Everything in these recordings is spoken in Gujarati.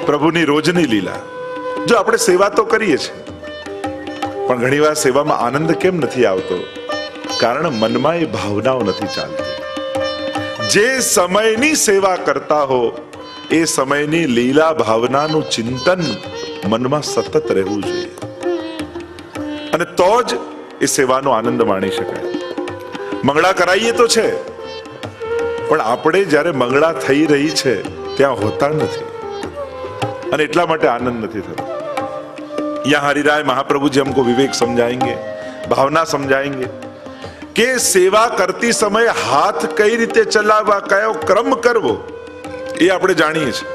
પ્રભુની રોજની લીલા. જો આપણે સેવા તો કરીએ છીએ, પણ ઘણીવાર સેવામાં આનંદ કેમ નથી આવતો? કારણ મનમાં એ ભાવનાઓ નથી ચાલતી. જે સમયની સેવા કરતા હો એ સમયની લીલા ભાવનાનું ચિંતન મનમાં સતત રહેવું જોઈએ, અને તો જ એ સેવાનો આનંદ માણી શકાય. મંગળા કરાવીએ તો છે, પણ આપણે જ્યારે મંગળા થઈ રહી છે ત્યાં હોતા નથી, અને એટલા માટે આનંદ નથી થતો. यहाँ हरिराय महाप्रभु जी हमको विवेक समझाएंगे, भावना समझाएंगे कि सेवा करती समय हाथ कई रीते चलावा, कयो क्रम करवो એ આપણે જાણીએ છીએ.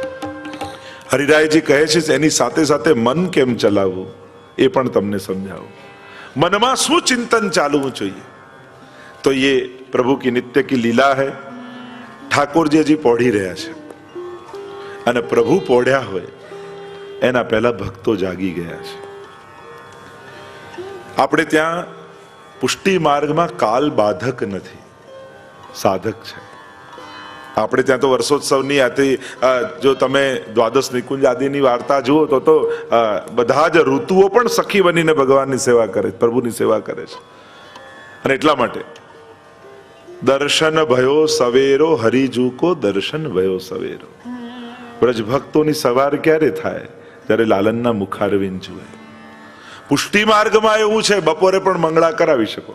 હરિરાયજી કહે છે એની સાથે સાથે મન કેમ ચલાવવું એ પણ તમને સમજાવું. મનમાં શું ચિંતન ચાલવું જોઈએ? તો ये प्रभु की नित्य की लीला है. ઠાકોરજી હજી પોઢી રહ્યા છે, અને પ્રભુ પોઢ્યા હોય એના પહેલા ભક્તો જાગી ગયા છે. આપણે ત્યાં પુષ્ટિ માર્ગમાં કાલ બાધક નથી, સાધક છે. આપણે ત્યાં તો વર્ષોત્સવની આથી જો તમે દ્વાદશ નિકુંજ આદિની વાર્તા જુઓ તો બધા જ ઋતુઓ પણ સખી બનીને ભગવાનની સેવા કરે, પ્રભુની સેવા કરે છે. અને એટલા માટે દર્શન ભયો સવેરો, હરિજુ કો દર્શન ભયો સવેરો. વ્રજ ભક્તોની સવાર ક્યારે થાય? ત્યારે લાલનના મુખારવિંદ જુએ. પુષ્ટિ માર્ગમાં એવું છે, બપોરે પણ મંગળા કરાવી શકો,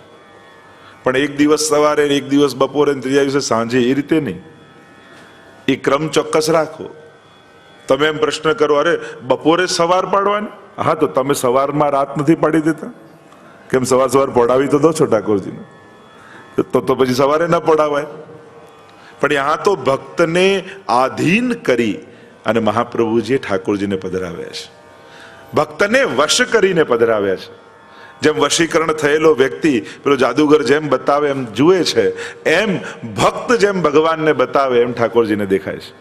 પણ એક દિવસ સવારે, એક દિવસ બપોરે, ત્રીજા દિવસે સાંજે, એ રીતે નહીં. એ ક્રમ ચોક્કસ રાખો. તમે એમ પ્રશ્ન કરો, અરે બપોરે સવાર પાડવાની? હા, તો તમે સવારમાં રાત નથી પાડી દેતા? કેમ સવાર સવાર પડાવી તો દો છો ઠાકોરજીને, તો પછી સવારે ના પડાવાય. પણ યહાં તો ભક્તને આધીન કરી અને મહાપ્રભુજીએ ઠાકોરજીને પધરાવ્યા છે, ભક્તને વશ કરીને પધરાવ્યા છે. જેમ વશીકરણ થયેલો વ્યક્તિ પેલો જાદુગર જેમ બતાવે એમ જુએ છે, એમ ભક્ત જેમ ભગવાનને બતાવે એમ ઠાકોરજીને દેખાય છે.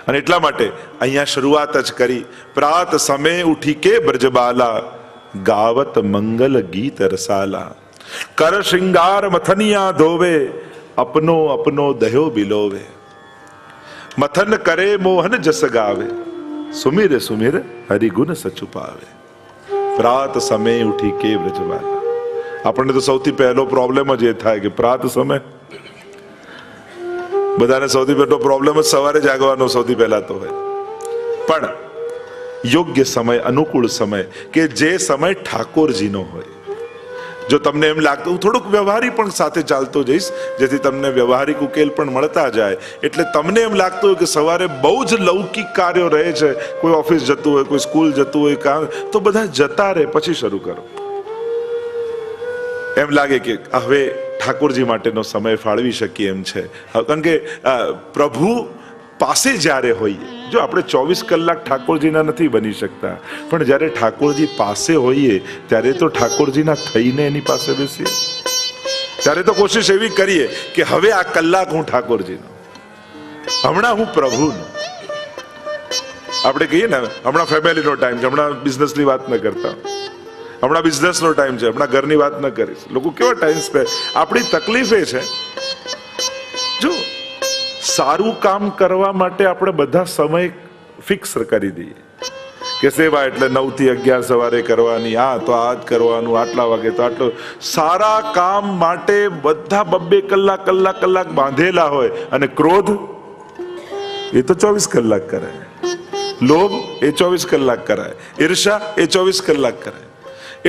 અને એટલા માટે અહીંયા શરૂઆત જ કરી, પ્રાત સમય ઉઠી કે બ્રજબાલા, ગાવત મંગલ ગીત રસાલા. કર શ્રૃંગાર મથનિયા ધોવે, અપનો અપનો દહ્યો બિલોવે. મથન કરે મોહન જસ ગાવે, સુમિર સુમિર હરિગુણ સચુપાવે. પ્રાત સમય ઉઠી કે બ્રજબાલા. આપણને તો સૌથી પહેલો પ્રોબ્લેમ જ એ થાય કે પ્રાત સમય, બધાને સૌથી પહેલો પ્રોબ્લેમ જ સવારે જાગવાનો સૌથી પહેલા તો હોય. પણ યોગ્ય સમય, અનુકૂળ સમય, કે જે સમય ઠાકોરજીનો હોય. જો તમને એમ લાગતું, હું થોડુંક વ્યવહારિક પણ સાથે ચાલતો જઈશ જેથી તમને વ્યવહારિક ઉકેલ પણ મળતા જાય. એટલે તમને એમ લાગતું હોય કે સવારે બહુ જ લૌકિક કાર્યો રહે છે, કોઈ ઓફિસ જતું હોય, કોઈ સ્કૂલ જતું હોય, કામ, તો બધા જતા રહે પછી શરૂ કરો. એમ લાગે કે હવે ઠાકોરજી માટેનો સમય ફાળવી શકીએ એમ છે. કારણ કે પ્રભુ પાસે જ્યારે હોઈએ, જો આપણે 24 કલાક ઠાકોરજીના નથી બની શકતા, પણ જ્યારે ઠાકોરજી પાસે હોઈએ ત્યારે તો ઠાકોરજીના થઈને એની પાસે બેસીએ. ત્યારે તો કોશિશ એવી કરીએ કે હવે આ કલાક હું ઠાકોરજીનો, હમણાં હું પ્રભુનો. આપણે કહીએ ને, હમણાં ફેમિલીનો ટાઈમ છે, હમણાં બિઝનેસની વાત ન કરતા, હમણાં બિઝનેસનો ટાઈમ છે, હમણાં ઘરની વાત ન કરીશ. લોકો કેવા ટાઈમ સ્પેન્ડ. આપણી તકલીફ એ છે, જો સારું કામ કરવા માટે આપણે બધા સમય ફિક્સ કરી દઈએ કે સેવા એટલે 9 થી 11 સવારે કરવાની, આ તો આ જ કરવાનું, આટલા વાગે તો આટલો. સારા કામ માટે બધા 2 કલાક બાંધેલા હોય, અને ક્રોધ એ તો 24 કલાક કરાય, લોભ એ 24 કલાક કરાય, ઈર્ષા એ 24 કલાક કરાય.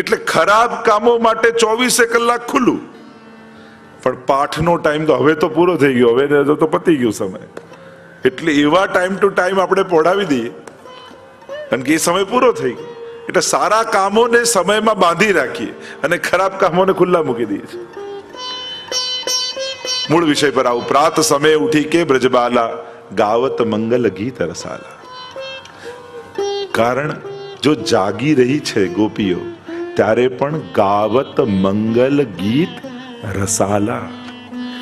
એટલે ખરાબ કામો માટે 24 કલાક ખુલ્લું. પણ પાઠનો ટાઈમ તો હવે તો પૂરો થઈ ગયો, હવે તો પતી ગયો સમય. એટલે એવા ટાઈમ ટુ ટાઈમ આપણે પોઢાવી દઈએ, કારણ કે એ સમય પૂરો થઈ ગયો. એટલે સારા કામોને સમયમાં બાંધી રાખીએ અને ખરાબ કામોને ખુલ્લા મૂકી દઈએ છીએ. મૂળ વિષય પર આવું. પ્રાત સમય ઉઠી કે બ્રજબાલા, ગાવત મંગલ ગીત રસાલા. કારણ જો જાગી રહી છે ગોપીઓ, ત્યારે પણ ગાવત મંગલ ગીત રસાલા.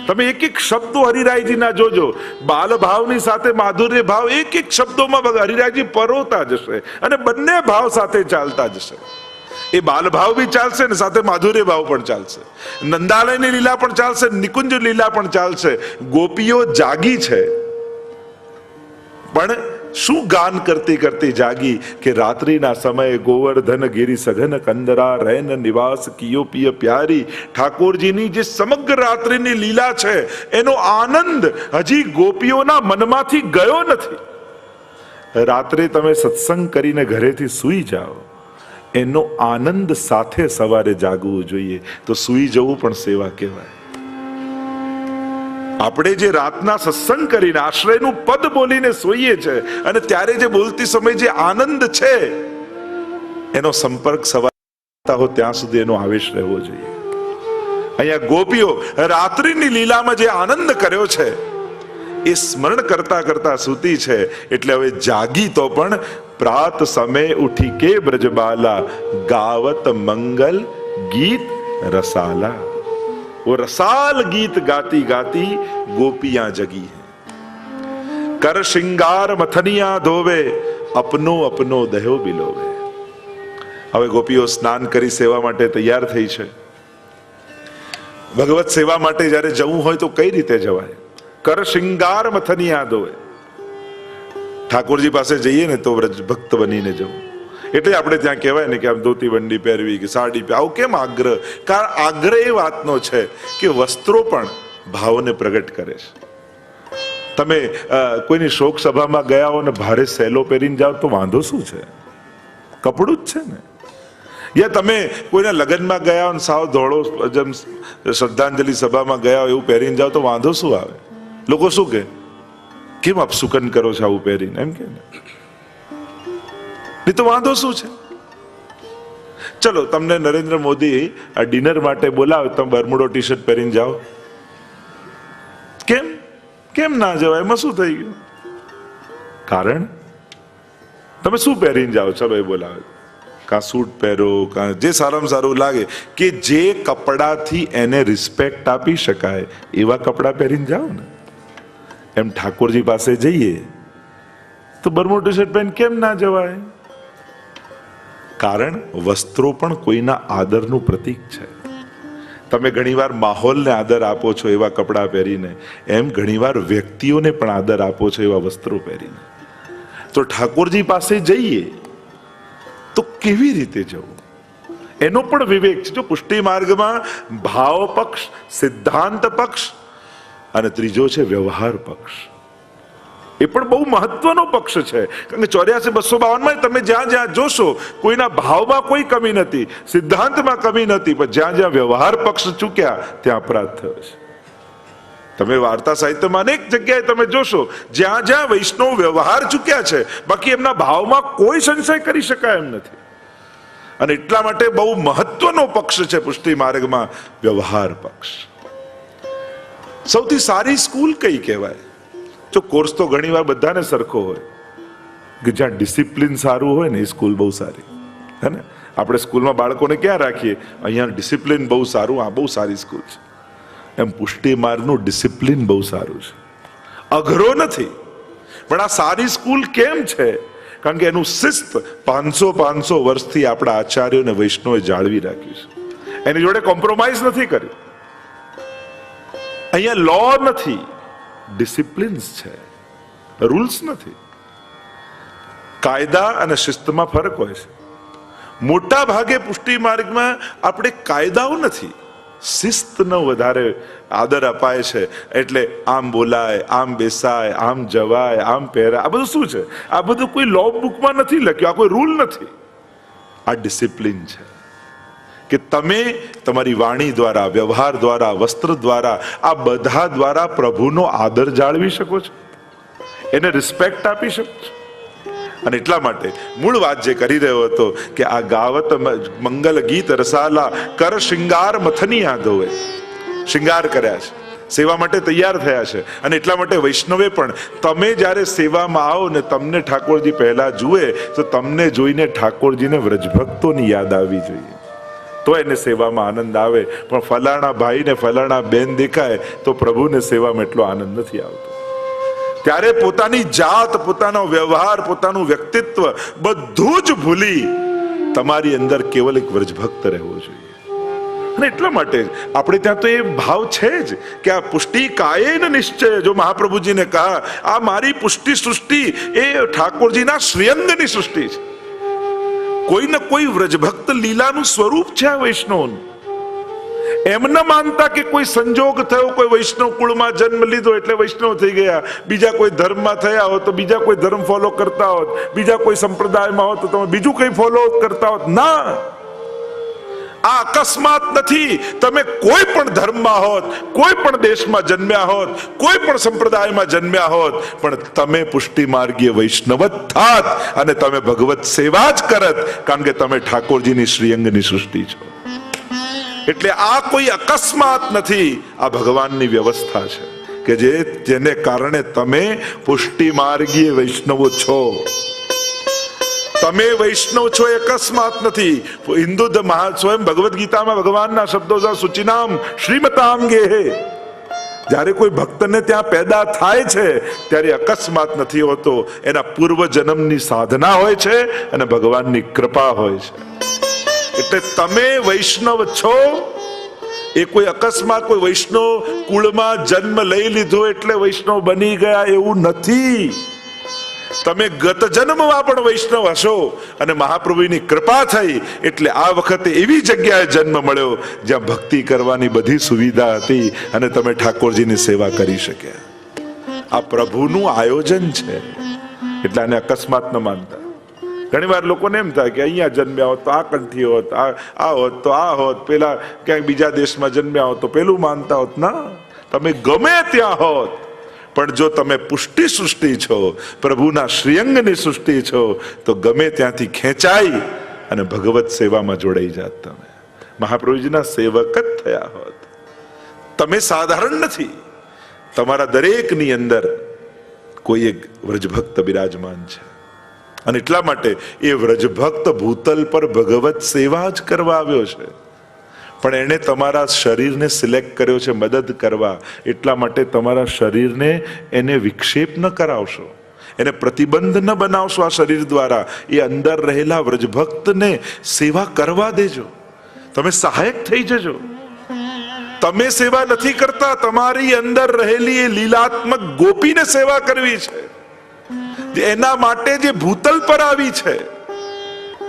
તમે એક એક શબ્દો હરિરાયજીના જોજો, બાલ ભાવની સાથે માધુર્ય ભાવ એક એક શબ્દોમાં હરિરાયજી પરોતા જશે, અને બંને ભાવ સાથે ચાલતા જશે. એ બાલ ભાવ બી ચાલશે ને સાથે માધુર્ય ભાવ પણ ચાલશે, નંદાલયની લીલા પણ ચાલશે, નિકુંજ લીલા પણ ચાલશે. ગોપીઓ જાગી છે, પણ શું ગાન કરતી કરતી જાગી કે રાત્રિના સમયે ગોવર્ધન ગિરી સઘન કંદરા રૈન નિવાસ કિયો પિય પ્યારી. ઠાકોરજીની જે સમગ્ર રાત્રિની લીલા છે એનો આનંદ હજી ગોપીઓના મનમાંથી ગયો નથી. રાત્રે તમે સત્સંગ કરીને ઘરેથી સૂઈ જાઓ, એનો આનંદ સાથે સવારે જાગવું જોઈએ. તો સૂઈ જવું પણ સેવા કહેવાય. આપણે જે રાતના સત્સંગ કરીને આશ્રયનું પદ બોલીને સૂઈએ છે અને ત્યારે જે બોલતી સમય જે આનંદ છે એનો સંપર્ક સવારે હો ત્યાં સુધી એનો આવેશ રહેવો જોઈએ. અહીંયા ગોપીઓ રાત્રિની લીલામાં જે આનંદ કર્યો છે એ સ્મરણ કરતા કરતા સૂતી છે. એટલે હવે જાગી તો પણ પ્રાત સમય ઉઠી કે બ્રજબાલા ગાવત મંગલ ગીત રસાલા. वो रसाल गीत गाती गाती गोपियां जगी है. कर श्रृंगार मथनिया धोवे अपनो अपनो दह्यो बिलोवे. હવે ગોપીઓ સ્નાન કરી સેવા માટે તૈયાર થઈ છે. ભગવત સેવા માટે જ્યારે જવું હોય તો કઈ રીતે જવાય? કર શ્રૃંગાર મથનિયા ધોવે. ઠાકોરજી પાસે જઈએ ને તો વ્રજ ભક્ત બનીને જવું. એટલે આપણે ત્યાં કહેવાય ને કે આમ ધોતી બંડી પહેરવી કે સાડી પહેરવી. આવું કેમ આગ્રહ? કારણ આગ્રહ એ વાતનો છે કે વસ્ત્રો પણ ભાવને પ્રગટ કરે છે. તમે કોઈની શોક સભામાં ગયા હો ને ભારે સેલો પહેરીને જાઓ તો વાંધો શું છે? કપડું જ છે ને. યા તમે કોઈના લગ્નમાં ગયા હો ને સાવ ધોળો જેમ શ્રદ્ધાંજલિ સભામાં ગયા હો એવું પહેરીને જાઓ તો વાંધો શું આવે? લોકો શું કે કેમ અપસુકન કરો છો આવું પહેરીને, એમ કે નહીં તો વાંધો શું છે? ચલો તમને નરેન્દ્ર મોદી આ ડિનર માટે બોલાવે, તમે બરમુડો ટી શર્ટ પહેરીને જાઓ, કેમ કેમ ના જવાય? એમાં શું થઈ ગયું? કારણ તમે શું પહેરીને જાઓ? ચલો એ બોલાવે, કાં સૂટ પહેરો, કાં જે સારામાં સારું લાગે, કે જે કપડાથી એને રિસ્પેક્ટ આપી શકાય એવા કપડાં પહેરીને જાઓ ને. એમ ઠાકોરજી પાસે જઈએ તો બરમુડો ટી શર્ટ પહેરીને કેમ ના જવાય? કારણ વસ્ત્રો પણ કોઈના આદરનું પ્રતીક છે. તમે ઘણીવાર માહોલને આદર આપો છો એવા કપડાં પહેરીને, એમ ઘણીવાર વ્યક્તિઓને પણ આદર આપો છો એવા વસ્ત્રો પહેરીને. તો ઠાકોરજી પાસે જઈએ તો કેવી રીતે જવું એનો પણ વિવેક છે. જો પુષ્ટિ માર્ગમાં ભાવ પક્ષ, સિદ્ધાંત પક્ષ અને ત્રીજો છે વ્યવહાર પક્ષ. એ પણ બહુ મહત્વનો પક્ષ છે. કારણ કે 84-252 તમે જ્યાં જ્યાં જોશો કોઈના ભાવમાં કોઈ કમી નથી, સિદ્ધાંતમાં કમી નથી, પણ જ્યાં જ્યાં વ્યવહાર પક્ષ ચૂક્યા ત્યાં અપરાધ થયો છે. તમે વાર્તા સાહિત્યમાં અનેક જગ્યાએ તમે જોશો જ્યાં જ્યાં વૈષ્ણવ વ્યવહાર ચૂક્યા છે, બાકી એમના ભાવમાં કોઈ સંશય કરી શકાય એમ નથી. અને એટલા માટે બહુ મહત્વનો પક્ષ છે પુષ્ટિ માર્ગમાં વ્યવહાર પક્ષ. સૌથી સારી સ્કૂલ કઈ કહેવાય? જો કોર્સ તો ઘણી વાર બધાને સરખો હોય, કે જ્યાં ડિસિપ્લિન સારું હોય ને એ સ્કૂલ બહુ સારી, હે ને? આપણે સ્કૂલમાં બાળકોને ક્યાં રાખીએ? અહીંયા ડિસિપ્લિન બહુ સારું, આ બહુ સારી સ્કૂલ છે. એમ પુષ્ટિ માર્ગનું ડિસિપ્લિન બહુ સારું છે, અઘરો નથી. પણ આ સારી સ્કૂલ કેમ છે? કારણ કે એનું શિસ્ત 500 વર્ષથી આપણા આચાર્યો અને વૈષ્ણવે જાળવી રાખ્યું છે. એની જોડે કોમ્પ્રોમાઇઝ નથી કર્યું. અહીંયા લો નથી, ડિસિપ્લિન્સ છે, રૂલ્સ નથી. કાયદા અને શિસ્તમાં ફરક હોય છે. મોટા ભાગે પુષ્ટિ માર્ગમાં આપણે કાયદાઓ નથી, શિસ્તનો વધારે આદર અપાય છે. એટલે આમ બોલાય, આમ બેસાય, આમ જવાય, આમ પહેરાય. આ બધું શું છે? આ બધું કોઈ લો બુકમાં નથી લખ્યું, આ કોઈ રૂલ નથી. આ ડિસિપ્લિન છે કે તમે તમારી વાણી દ્વારા, વ્યવહાર દ્વારા, વસ્ત્ર દ્વારા, આ બધા દ્વારા પ્રભુનો આદર જાળવી શકો છો, એને રિસ્પેક્ટ આપી શકો છો. અને એટલા માટે મૂળ વાત જે કરી રહ્યો હતો કે આ ગાવત મંગલ ગીત રસાલા કર શૃંગાર મથનિયા ધોવે. શૃંગાર કર્યા છે, સેવા માટે તૈયાર થયા છે. અને એટલા માટે વૈષ્ણવે પણ તમે જ્યારે સેવામાં આવો ને તમને ઠાકોરજી પહેલા જુએ તો તમને જોઈને ઠાકોરજીને વ્રજભક્તોની યાદ આવવી જોઈએ, તો એને સેવામાં આનંદ આવે. પણ ફલાણા ભાઈ ને ફલાણા બેન દેખાય તો પ્રભુને સેવામાં એટલો આનંદ નથી આવતો. ત્યારે પોતાની જાત, પોતાનો વ્યવહાર, પોતાનું વ્યક્તિત્વ બધું જ ભૂલી તમારી અંદર કેવલ એક વ્રજભક્ત રહેવો જોઈએ. અને એટલા માટે આપણે ત્યાં તો એ ભાવ છે જ કે આ પુષ્ટિ કાયેન નિશ્ચય, જો મહાપ્રભુજીને કહા આ મારી પુષ્ટિ સૃષ્ટિ એ ઠાકોરજીના શ્રીઅંગની સૃષ્ટિ છે. કોઈ ને કોઈ વ્રજભક્ત લીલાનું સ્વરૂપ છે આ વૈષ્ણવનું. એમ ન માનતા કે કોઈ સંજોગ થયો, કોઈ વૈષ્ણવ કુળમાં જન્મ લીધો એટલે વૈષ્ણવ થઈ ગયા, બીજા કોઈ ધર્મમાં થયા હોત તો બીજા કોઈ ધર્મ ફોલો કરતા હોત, બીજા કોઈ સંપ્રદાયમાં હોત તો તમે બીજું કંઈ ફોલો કરતા હોત. ના, આ અકસ્માત નથી. તમે કોઈ પણ ધર્મમાં હોત, કોઈ પણ દેશમાં જન્મ્યા હોત, કોઈ પણ સંપ્રદાયમાં જન્મ્યા હોત, પણ તમે પુષ્ટિ માર્ગીય વૈષ્ણવ જ થાત અને તમે ભગવત સેવા જ કરત, કારણ કે તમે ઠાકોરજીની શ્રીઅંગની સૃષ્ટિ છો. એટલે આ કોઈ અકસ્માત નથી, આ ભગવાનની વ્યવસ્થા છે કે જેને કારણે તમે પુષ્ટિ માર્ગીય વૈષ્ણવો છો. તમે વૈષ્ણવ છો એ અકસ્માત નથી. હિન્દુ સ્વયં ભગવદ્ ગીતામાં ભગવાનના શબ્દો સુચિનામ શ્રીમતાંગે હે. જ્યારે કોઈ ભક્તને ત્યાં પેદા થાય છે ત્યારે અકસ્માત નથી હોતો, એના પૂર્વ જન્મની સાધના હોય છે અને ભગવાનની કૃપા હોય છે. એટલે તમે વૈષ્ણવ છો એ કોઈ અકસ્માત, કોઈ વૈષ્ણવ કુળમાં જન્મ લઈ લીધો એટલે વૈષ્ણવ બની ગયા એવું નથી. તમે ગત જન્મમાં પણ વૈષ્ણવ હશો અને મહાપ્રભુની કૃપા થઈ એટલે આ વખતે એવી જગ્યાએ જન્મ મળ્યો જ્યાં ભક્તિ કરવાની બધી સુવિધા હતી અને તમે ઠાકોરજીની સેવા કરી શક્યા. આ પ્રભુનું આયોજન છે, એટલે આને અકસ્માત ન માનતા. ઘણી વાર લોકોને એમ થાય કે અહીંયા જન્મ્યા હોત તો આ કંઠી હોત, આ હોત તો આ હોત, પેલા ક્યાંક બીજા દેશમાં જન્મ્યા હોત તો પેલું માનતા હોત. ના, તમે ગમે ત્યાં હોત, પણ જો તમે પુષ્ટિ સૃષ્ટિ છો, પ્રભુના શ્રીઅંગની સૃષ્ટિ છો, તો ગમે ત્યાંથી ખેંચાઈ અને ભગવત સેવામાં જોડાઈ જાત. તમે મહાપ્રભુજીના સેવક જ થયા હોત. તમે સાધારણ નથી. તમારા દરેકની અંદર કોઈ એક વ્રજભક્ત બિરાજમાન છે અને એટલા માટે એ વ્રજભક્ત ભૂતલ પર ભગવત સેવા જ કરવા આવ્યો છે. પણ એણે તમારા શરીરને સિલેક્ટ કર્યો છે મદદ કરવા, એટલા માટે તમારા શરીરને એને વિક્ષેપ ન કરાવશો, એને પ્રતિબંધ ન બનાવશો આ શરીર દ્વારા. એ અંદર રહેલા વ્રજભક્તને સેવા કરવા દેજો, તમે સહાયક થઈ જજો. તમે સેવા નથી કરતા, તમારી અંદર રહેલી એ લીલાત્મક ગોપીને સેવા કરવી છે. એના માટે જે ભૂતલ પર આવી છે,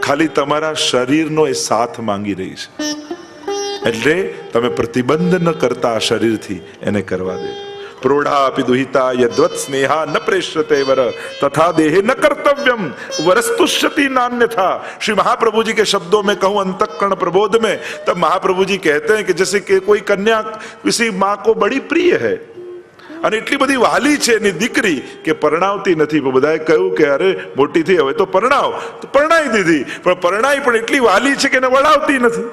ખાલી તમારા શરીરનો એ સાથ માંગી રહી છે. એટલે તમે પ્રતિબંધ ન કરતા આ શરીરથી એને કરવા દેજો. પ્રોઢાપી દુહિતા યદ્વત સ્નેહા ન પ્રેષ્યતે વર તથા દેહે ન કર્તવ્યમ वरस्तुष्यति नान्यथा. श्री महाप्रभु जी के शब्दों में कहूं अंतःकरण प्रबोध में, तब महाप्रभु जी कहते हैं कि जैसे कि कोई कन्या किसी माँ को बड़ी प्रिय है અને એટલી બધી વાલી છે એની દીકરી કે પરણાવતી નથી. બધાએ કહ્યું કે અરે મોટી થઈ હવે તો પરણાવ, તો પરણાવી દીધી, પણ પરણાઈ પણ એટલી વાલી છે કે એને વળાવતી નથી.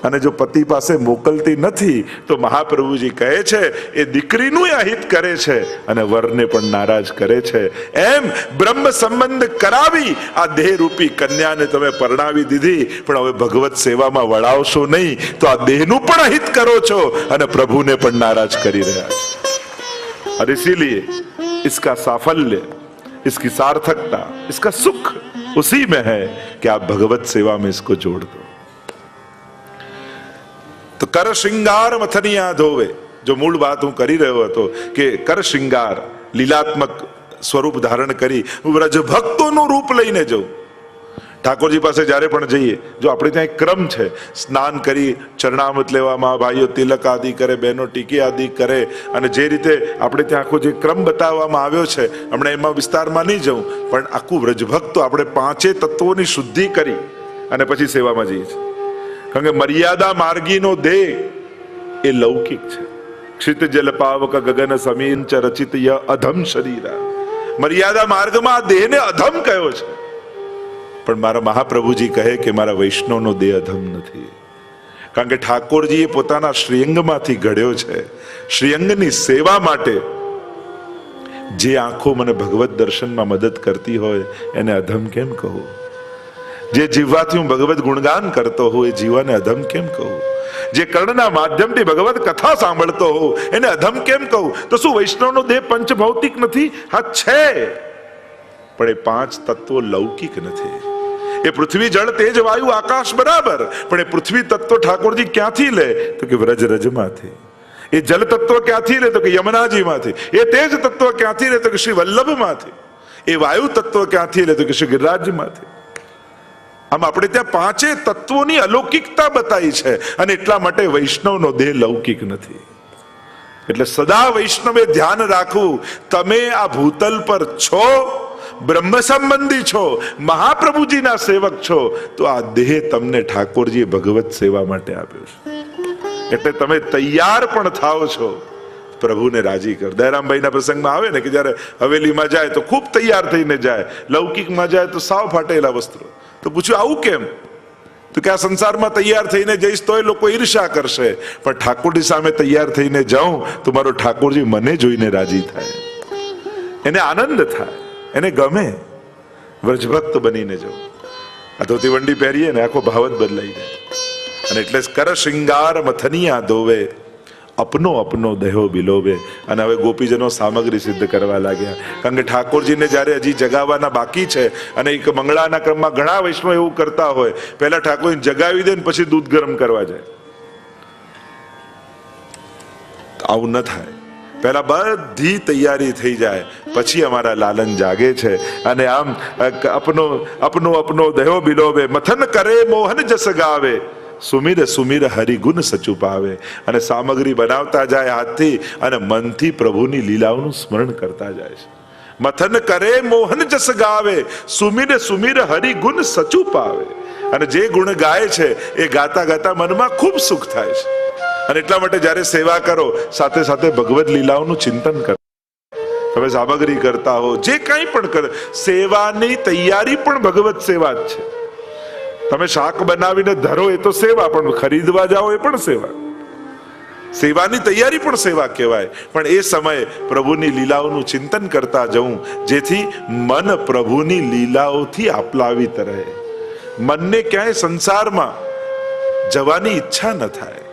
અને જો પતિ પાસે મોકલતી નથી તો મહાપ્રભુજી કહે છે એ દીકરીનું અહિત કરે છે અને વરને પણ નારાજ કરે છે. એમ બ્રહ્મ સંબંધ કરાવી આ દેહરૂપી કન્યાને તમે પરણાવી દીધી, પણ હવે ભગવત સેવામાં વળાવશો નહીં તો આ દેહનું પણ અહિત કરો છો અને પ્રભુને પણ નારાજ કરી રહ્યા છો. और इसीलिए इसका साफल्य, इसकी सार्थकता, इसका सुख उसी में है कि आप भगवत सेवा में इसको जोड़ दो. तो कर श्रृंगार मथनिया धोवे, जो मूल बात हूं કરી રહ્યો હતો કે કર શ્રૃંગાર લીલાત્મક સ્વરૂપ ધારણ કરી વ્રજ ભક્તોનું રૂપ લઈને જવું. ઠાકોરજી પાસે જ્યારે પણ જઈએ, જો આપણે ત્યાં એક ક્રમ છે, સ્નાન કરી ચરણામૃત લેવામાં, ભાઈઓ તિલક આદિ કરે, બહેનો ટીકી આદિ કરે, અને જે રીતે આપણે ત્યાં આખો જે ક્રમ બતાવવામાં આવ્યો છે, હમણાં એમાં વિસ્તારમાં નહીં જવું, પણ આખું વ્રજભક્તો આપણે પાંચે તત્વોની શુદ્ધિ કરી અને પછી સેવામાં જઈએ છીએ. કારણ કે મર્યાદા માર્ગીનો દેહ એ લૌકિક છે. ક્ષિત જલ પાવક ગગન સમીન ચ રચિત ય અધમ શરીરા. મર્યાદા માર્ગમાં આ દેહને અધમ કયો છે, પણ મારા મહાપ્રભુજી કહે કે મારા વૈષ્ણવનો દેહ અધમ નથી. કારણ કે ઠાકોરજીએ પોતાના શ્રીઅંગમાંથી ઘડ્યો છે. શ્રીઅંગની સેવા માટે જે આંખો મને ભગવત દર્શનમાં મદદ કરતી હોય એને અધમ કેમ કહું? જે જીવવાથી હું ભગવત ગુણગાન કરતો હોઉં એ જીવાને અધમ કેમ કહું? જે કર્ણના માધ્યમથી ભગવત કથા સાંભળતો હોઉં એને અધમ કેમ કહું? તો શું વૈષ્ણવનો દેહ પંચભૌતિક નથી? હા છે, પણ એ પાંચ તત્વો લૌકિક નથી. એ પૃથ્વી જળ તેજ વાયુ આકાશ બરાબર, પણ એ પૃથ્વી તત્વ ઠાકોરજી ક્યાંથી લે? તો કે વ્રજરજમાંથી. એ જલ તત્વ ક્યાંથી લે? તો કે યમુનાજીમાંથી. એ તેજ તત્વ ક્યાંથી લે? તો કે શ્રી વલ્લભમાંથી. એ વાયુ તત્વ ક્યાંથી લે? તો કે શ્રી ગિરિરાજમાંથી. આમ આપણે ત્યાં પાંચે તત્વોની અલૌકિકતા બતાવી છે, અને એટલા માટે વૈષ્ણવનો દેહ લૌકિક નથી. એટલે સદા વૈષ્ણવે ધ્યાન રાખવું, તમે આ ભૂતલ પર છો, બ્રહ્મ સંબંધી છો, મહાપ્રભુજીના સેવક છો, તો આ દેહ તમને ઠાકોરજીએ ભગવત સેવા માટે આપ્યો છે. એટલે તમે તૈયાર પણ થાઓ છો પ્રભુને રાજી કર. દયારામભાઈના પ્રસંગમાં આવે ને કે જયારે હવેલીમાં જાય તો ખૂબ તૈયાર થઈને જાય, લૌકિકમાં જાય તો સાવ ફાટેલા વસ્ત્રો. તો પૂછ્યું આવું કેમ? તો કે આ સંસારમાં તૈયાર થઈને જઈશ તોય લોકો ઈર્ષા કરશે, પણ ઠાકોરજી સામે તૈયાર થઈને જાઉં તો મારો ઠાકોરજી મને જોઈને રાજી થાય, એને આનંદ થાય, એને ગમે. વ્રજભક્ત બનીને જાઉં. આ ધોતી વંડી પહેરીએ ને આખો ભાવ જ બદલાઈ જાય. અને એટલે કર શૃંગાર મથનિયા ધોવે, અપનો અપનો દેહો બિલોવે. અને હવે ગોપીજનો સામગ્રી સિદ્ધ કરવા લાગ્યા, કારણ કે ઠાકોરજીને જ્યારે હજી જગાવવાના બાકી છે, અને એક મંગળાના ક્રમમાં ઘણા વૈષ્ણવ એવું કરતા હોય, પહેલા ઠાકોરજીને જગાવી દે ને પછી દૂધ ગરમ કરવા જાય. આવું ન થાય. પહેલા બધી તૈયારી થઈ જાય, પછી અમારા લાલન જાગે છે. અને આમ અપનો અપનો અપનો દેહો બિલોવે, મથન કરે મોહન જસ ગાવે, સુમિર સુમિર હરિગુણ સચુપાવે. અને સામગ્રી બનાવતા જાય હાથથી, અને મનથી પ્રભુની લીલાઓનું સ્મરણ કરતા જાય છે. મથન કરે મોહન જસ ગાવે, સુમિર સુમિર હરિગુણ સચુપાવે. અને જે ગુણ ગાય છે એ ગાતા ગાતા મનમાં ખૂબ સુખ થાય છે. અને એટલા માટે જ્યારે સેવા કરો, સાથે સાથે ભગવદ લીલાઓનું ચિંતન કરો. તમે સામગ્રી કરતા હો, જે કંઈ પણ કરો, સેવાની તૈયારી પણ ભગવત સેવા જ છે. તમે શાક બનાવીને ધરો એ તો સેવા, પણ ખરીદવા જાઓ એ પણ સેવા. સેવાની તૈયારી પણ સેવા કહેવાય. પણ એ સમયે પ્રભુની લીલાઓનું ચિંતન કરતા જવું, જેથી મન પ્રભુની લીલાઓથી આપલાવિત રહે, મનને ક્યાંય સંસારમાં જવાની ઈચ્છા ન થાય.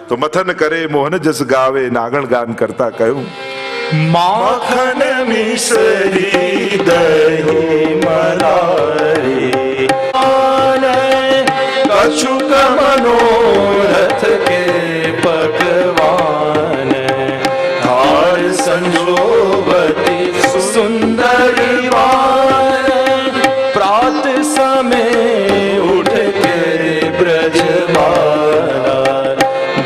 તો મથન કરે મોહન જસ ગાવે. નાગણ ગાન કરતા કહ્યું, માખન મિશ્રી દહીં મલાઈ, કશુક મનોરથ કે પકવાન, હાર સંજોવતી સુંદરી વાન, પ્રાત समय ઉઠ કે બ્રજબાલા,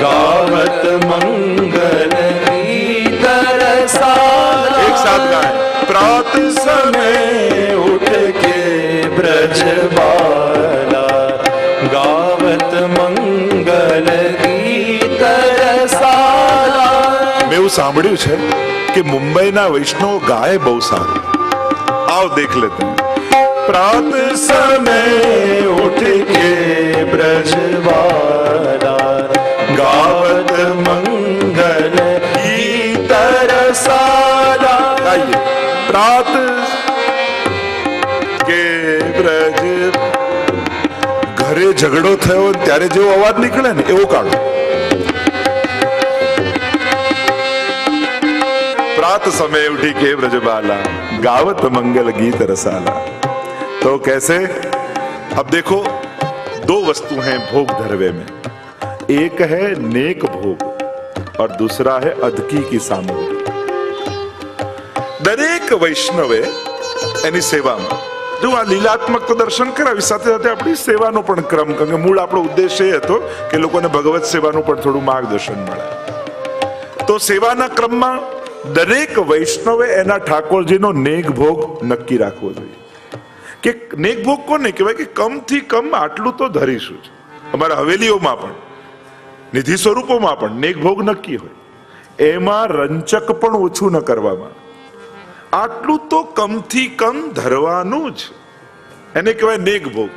ગાવત મંગલ ગીત રસાલા. એક સાથ ગાય. प्रात समय उठ के ब्रजबाला, गावत मंगल गीत रसाला. મેં એવું સાંભળ્યું છે કે મુંબઈના વૈષ્ણવ ગાય બહુ સારું. આવ દેખ લેતે. प्रात समय उठ के ब्रजबाला, गावत मंगल गीत रसाला. પ્રાત કે બ્રજ. ઘરે ઝઘડો થયો ત્યારે જેવો અવાજ નીકળે ને એવો કાઢો. प्रात समय उठी के ब्रजबाला, गावत मंगल गीत रसाला. तो कैसे? अब देखो, दो वस्तु हैं भोग धरवे में. एक है नेक भोग और दूसरा है अधकी की सामग्री. દરેક વૈષ્ણવે એની સેવામાં જો આ લીલાત્મક તો દર્શન કરાવી, સાથે સાથે આપણી સેવાનો પણ ક્રમ, કારણ કે મૂળ આપણો ઉદ્દેશ એ હતો કે લોકોને ભગવત સેવાનું પણ થોડું માર્ગદર્શન મળે. તો સેવાના ક્રમમાં દરેક વૈષ્ણવે એના ઠાકોરજીનો નેક ભોગ નક્કી રાખવો જોઈએ. કે નેક ભોગ કોને કહેવાય? કે કમથી કમ આટલું તો ધરીશું જ. અમારા હવેલીઓમાં પણ, નિધિ સ્વરૂપોમાં પણ નેક ભોગ નક્કી હોય. એમાં રંચક પણ ઓછું ન કરવામાં, આટલું તો કમથી કમ ધરવાનું જ, એને કહેવાય નેક ભોગ.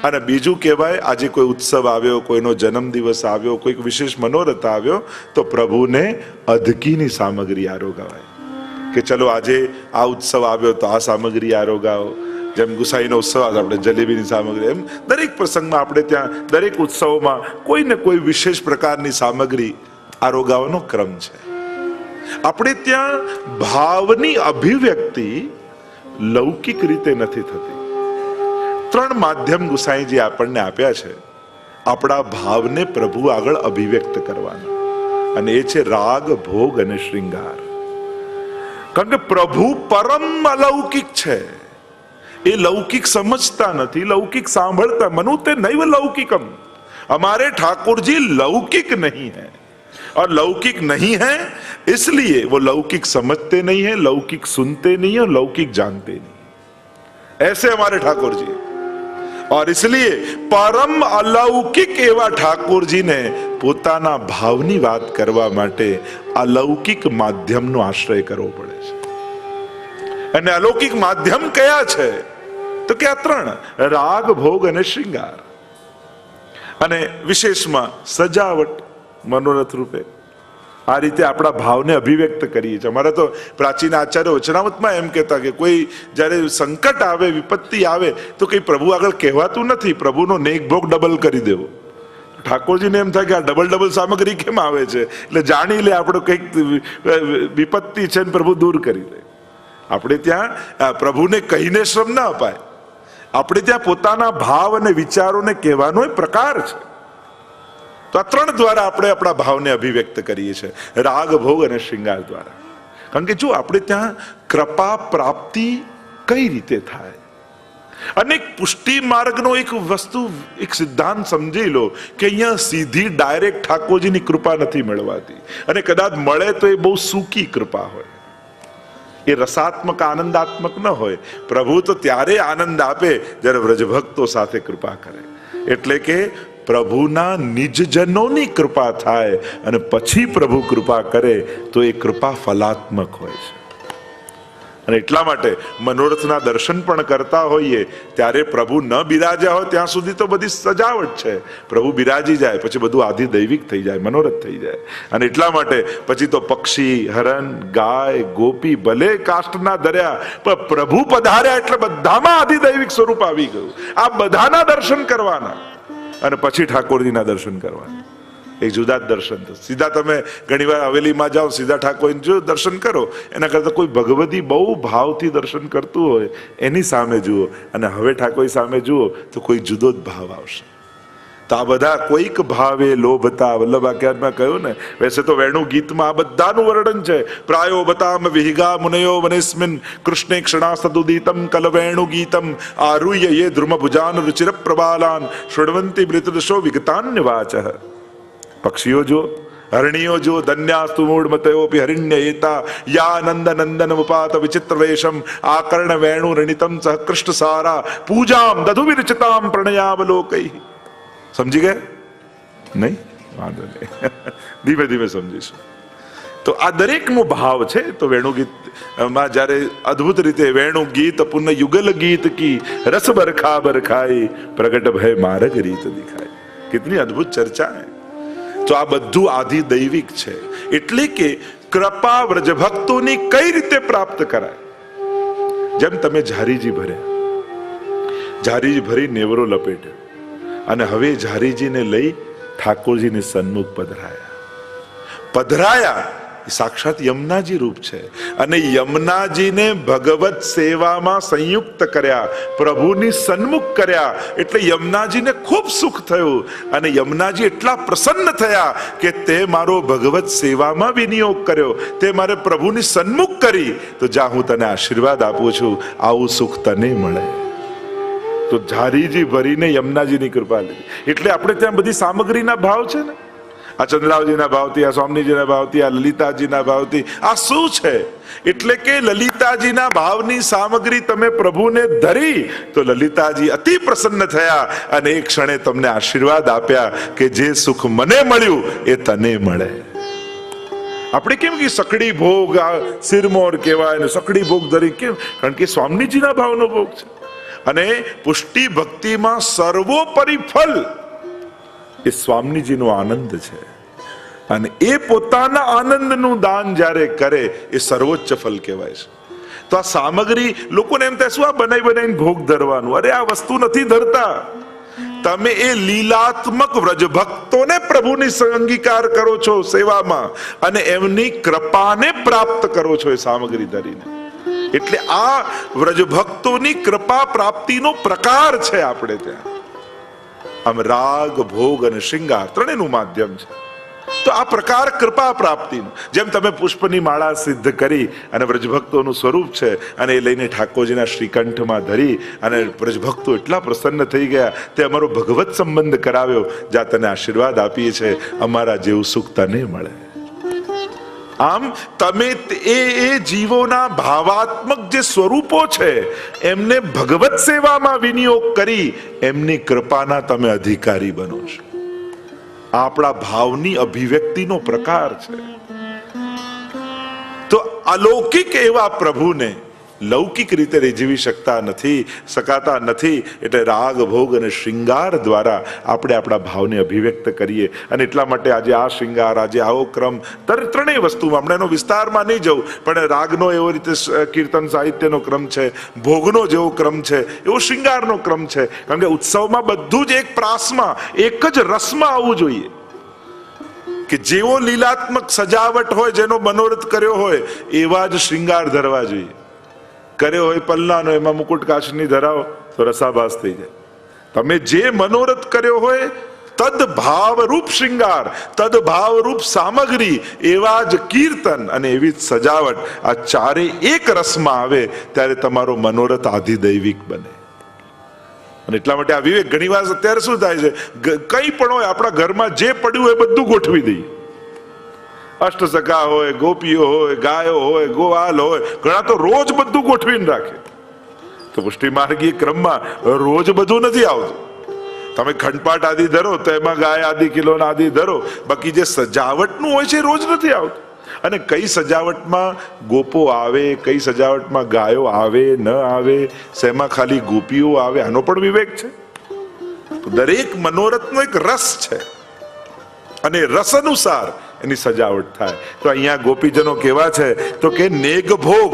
અને બીજું કહેવાય, આજે કોઈ ઉત્સવ આવ્યો, કોઈનો જન્મદિવસ આવ્યો, કોઈક વિશેષ મનોરથ આવ્યો, તો પ્રભુને અધકીની સામગ્રી આરોગાવાય. કે ચલો આજે આ ઉત્સવ આવ્યો તો આ સામગ્રી આરોગાવો. જેમ ગુસાઈનો ઉત્સવ આવે આપણે જલેબીની સામગ્રી, એમ દરેક પ્રસંગમાં આપણે ત્યાં દરેક ઉત્સવોમાં કોઈ ને કોઈ વિશેષ પ્રકારની સામગ્રી આરોગાવાનો ક્રમ છે. આપણે ત્યાં ભાવની અભિવ્યક્તિ લૌકિક રીતે નથી થતી. ત્રણ માધ્યમ ગુસાઈજી આપણને આપ્યા છે આપણા ભાવને પ્રભુ આગળ અભિવ્યક્ત કરવાના, અને એ છે રાગ, ભોગ અને શ્રૃંગાર. કારણ કે પ્રભુ પરમ અલૌકિક છે. એ લૌકિક સમજતા નથી, લૌકિક સાંભળતા. મનુતે નૈવ લૌकिकम, हमारे ठाकुर जी लौकिक नहीं है. और लौकिक नहीं है इसलिए वो लौकिक समझते नहीं है, लौकिक सुनते नहीं है और लौकिक जानते नहीं. ऐसे हमारे ठाकुर जी. और इसलिए परम अलौकिक એવા ઠાકોરજીને પોતાના ભાવની વાત કરવા માટે અલૌકિક માધ્યમનો આશ્રય કરવો પડે છે. અને અલૌકિક માધ્યમ કયા છે? તો કે આ ત્રણ: રાગ, ભોગ અને શ્રૃંગાર. અને વિશેષમાં સજાવટ, મનોરથ રૂપે આ રીતે આપણા ભાવને અભિવ્યક્ત કરીએ છીએ. અમારા તો પ્રાચીન આચાર્ય વચનામૃતમાં એમ કહેતા કે કોઈ જ્યારે સંકટ આવે, વિપત્તિ આવે તો કઈ પ્રભુ આગળ કહેવાતું નથી પ્રભુનો નેક ભોગ ડબલ કરી દેવો. ઠાકોરજીને એમ થાય કે આ ડબલ સામગ્રી કેમ આવે છે, એટલે જાણી લે આપણે કંઈક વિપત્તિ છે ને પ્રભુ દૂર કરી દે. આપણે ત્યાં પ્રભુને કહીને શ્રમ ના અપાય, આપણે ત્યાં પોતાના ભાવ અને વિચારોને કહેવાનો એક પ્રકાર છે. તો આ ત્રણ દ્વારા આપણે આપણા ભાવને અભિવ્યક્ત કરીએ છીએ, રાગ, ભોગ અને શ્રૃંગાર દ્વારા. કારણ કે જો આપણે ત્યાં કૃપા પ્રાપ્તિ કઈ રીતે થાય, અને પુષ્ટિ માર્ગનો એક વસ્તુ, એક સિદ્ધાંત સમજી લો કે અહીંયા સીધી ડાયરેક્ટ ઠાકોરજીની કૃપા નથી મળવાતી, અને કદાચ મળે તો એ બહુ સૂકી કૃપા હોય, એ રસાત્મક આનંદાત્મક ન હોય. પ્રભુ તો ત્યારે આનંદ આપે જ્યારે વ્રજભક્તો સાથે કૃપા કરે. એટલે કે પ્રભુના નિજજનોની કૃપા થાય અને પછી પ્રભુ કૃપા કરે તો એ કૃપા ફલાત્મક હોય છે. અને એટલા માટે મનોરથના દર્શન પણ કરતા હોઈએ ત્યારે પ્રભુ ન બિરાજ્યા હોય ત્યાં સુધી તો બધી સજાવટ છે. પ્રભુ બિરાજી જાય પછી બધું આધિ દૈવિક થઈ જાય, મનોરથ થઈ જાય. અને એટલા માટે પછી તો પક્ષી, હરણ, ગાય, ગોપી ભલે કાષ્ટના ધર્યા, પણ પ્રભુ પધાર્યા એટલે બધામાં આધિ દૈવિક સ્વરૂપ આવી ગયું. આ બધાના દર્શન કરવાના અને પછી ઠાકોરજીના દર્શન કરવાના. એક જુદા જ દર્શન. સીધા તમે ઘણીવાર હવેલીમાં જાઓ, સીધા ઠાકોરજી દર્શન કરો, એના કરતા કોઈ ભગવતી બહુ ભાવથી દર્શન કરતું હોય એની સામે જુઓ, અને હવે ઠાકોર સામે જુઓ તો કોઈ જુદો જ ભાવ આવશે. તો આ બધા કોઈક ભાવે લોભતા, વલ્લભાખ્યાનમાં કહ્યું ને, વૈસે તો વેણુ ગીતમાં આ બધાનું વર્ણન છે. પ્રાયો બતામ વિહિગા મુનયો વનેસ્મિન કૃષ્ણે ક્ષણા સદુદિતમ કલવેણુ ગીતમ આરુહ્ય યે ધ્રુમ ભુજાન રુચિર પ્રબાલાન શૃણવંતી મૃતદશો વિગતાન્ય વાચઃ. પક્ષીઓ જો, હરણીઓ જો, ધન્યાસ્તુ મૂઢમતયોપી હરિણ્ય એતા યા નંદ નંદન ઉપાત વિચિત્ર વેશમ આકર્ણ વેણુ રણિતમ સહ કૃષ્ણ સારા પૂજામ દધુ વિરચિતામ પ્રણયાવલોકૈ. સમજી ગયા? નહીં? વાંધો નહીં, ધીમે ધીમે સમજીશું. તો આ દરેકનો ભાવ છે. તો વેણુ ગીતમાં જ્યારે અદ્ભુત રીતે વેણુ ગીત પુનઃ યુગલ ગીત કી રસ બરખા બરખાઈ પ્રગટ ભય માર્ગ રીત દિખાય. કેટલી અદ્ભુત ચર્ચા હે. તો આ બધું આધિ દૈવિક છે. એટલે કે કૃપા વ્રજભક્તોની કઈ રીતે પ્રાપ્ત કરાય? જેમ તમે ઝારીજી ભર્યા, ઝારીજી ભરી નેવરો લપેટ્યો, અને હવે ઝારીજીને લઈ ઠાકોરજીની સન્મુખ પધરાયા. સાક્ષાત યમુનાજી રૂપ છે. અને યમુનાજીને ભગવત સેવામાં સંયુક્ત કર્યા, પ્રભુની સન્મુખ કર્યા. એટલે યમુનાજીને ખૂબ સુખ થયું, અને યમુનાજી એટલા પ્રસન્ન થયા કે તે મારો ભગવત સેવામાં વિનિયોગ કર્યો, તે મારે પ્રભુની સન્મુખ કરી, તો જા હું તને આશીર્વાદ આપું છું, આવું સુખ તને મળે. તો ઝારીજી ભરીને યમુનાજીની કૃપા લીધી. એટલે આપણે ત્યાં બધી સામગ્રીના ભાવ છે ને, આ ચંદ્રાવજીના ભાવથી, આ સ્વામીજીના ભાવથી, આ લલિતાજીના ભાવથી. આ શું છે? એટલે કે લલિતાજીના ભાવની સામગ્રી તમે પ્રભુને ધરી તો લલિતાજી અતિ પ્રસન્ન થયા, અને એક ક્ષણે તમને આશીર્વાદ આપ્યા કે જે સુખ મને મળ્યું એ તને મળે. આપણે કેમ કે સકડી ભોગ, સિરમોર કહેવાય ને, સકડી ભોગ ધરી કેમ? કારણ કે સ્વામીજીના ભાવનો ભોગ છે. અને પુષ્ટિ ભક્તિમાં સર્વોપરી ફલ એ સ્વામીજીનો આનંદ છે. અને એ પોતાના આનંદનું દાન જ્યારે કરે એ સર્વોચ્ચ ફલ કહેવાય છે. તો આ સામગ્રી લોકોને એમ થાય શું આ બનાવીને ભોગ ધરવાનું? અરે આ વસ્તુ નથી ધરતા. તમે એ લીલાત્મક વ્રજભક્તોને પ્રભુની અંગીકાર કરો છો સેવામાં, અને એમની કૃપાને પ્રાપ્ત કરો છો એ સામગ્રી ધરીને. એટલે આ વ્રજભક્તોની કૃપા પ્રાપ્તિનો પ્રકાર છે. આપણે ત્યાં આમ રાગ, ભોગ અને શૃંગાર ત્રણેયનું માધ્યમ છે. તો આ પ્રકાર કૃપા પ્રાપ્તિનો, જેમ તમે પુષ્પની માળા સિદ્ધ કરી અને વ્રજભક્તોનું સ્વરૂપ છે અને એ લઈને ઠાકોરજીના શ્રીકંઠમાં ધરી અને વ્રજભક્તો એટલા પ્રસન્ન થઈ ગયા, તે અમારો ભગવત સંબંધ કરાવ્યો, જ્યાં તને આશીર્વાદ આપીએ છે, અમારા જેવું સુખ તને મળે. આમ તમે એ જીવોના ભાવાત્મક જે સ્વરૂપો છે એમને ભગવત સેવામાં વિનિયોગ કરી એમની કૃપાના તમે અધિકારી બનો છો. આપણા ભાવની અભિવ્યક્તિનો પ્રકાર છે. તો અલૌકિક એવા પ્રભુને લૌકિક રીતે રીઝવી શકાતા નથી. એટલે રાગ, ભોગ અને શૃંગાર દ્વારા આપણે આપણા ભાવને અભિવ્યક્ત કરીએ. અને એટલા માટે આજે આ શૃંગાર, આજે આવો ક્રમ, ત્રણેય વસ્તુમાં હમણાં એનો વિસ્તારમાં નહીં જવું, પણ રાગનો એવો રીતે કીર્તન સાહિત્યનો ક્રમ છે, ભોગનો જેવો ક્રમ છે એવો શૃંગારનો ક્રમ છે. કારણ કે ઉત્સવમાં બધું જ એક પ્રાસમાં, એક જ રસમાં આવવું જોઈએ. કે જેવો લીલાત્મક સજાવટ હોય, જેનો મનોરથ કર્યો હોય એવા જ શૃંગાર ધરવા જોઈએ. કર્યો હોય પલ્લાનો, એમાં મુકુટ કાચની ધરાવો તો રસાભાસ થઈ જાય. તમે જે મનોરથ કર્યો હોય તદ ભાવરૂપ શૃંગાર, તદ ભાવરૂપ સામગ્રી, એવા જ કીર્તન અને એવી જ સજાવટ, આ ચારે એક રસમાં આવે ત્યારે તમારો મનોરથ આધિદૈવિક બને. અને એટલા માટે આ વિવેક, ઘણી વાર અત્યારે શું થાય છે, કંઈ પણ હોય આપણા ઘરમાં જે પડ્યું હોય બધું ગોઠવી દઈએ. અષ્ટસખા હોય, ગોપીઓ હોય, ગાયો હોય, ગોવાલ હોય, ઘણા તો રોજ બધું ગોઠવીને રાખે. તો પુષ્ટિ માર્ગીય ક્રમમાં રોજ બધું નથી આવતું. તમે ખંડપાઠ આદિ ધરો તો એમાં ગાય આદિ કિલો આદિ ધરો, બાકી જે સજાવટનું હોય છે રોજ નથી આવતું. અને કઈ સજાવટમાં ગોપો આવે, કઈ સજાવટમાં ગાયો આવે ન આવે, શેમાં ખાલી ગોપીઓ આવે, આનો પણ વિવેક છે. દરેક મનોરથનો એક રસ છે અને રસ અનુસાર એની સજાવટ થાય. તો અહીંયા ગોપીજનો કેવા છે તો કે નેગ ભોગ,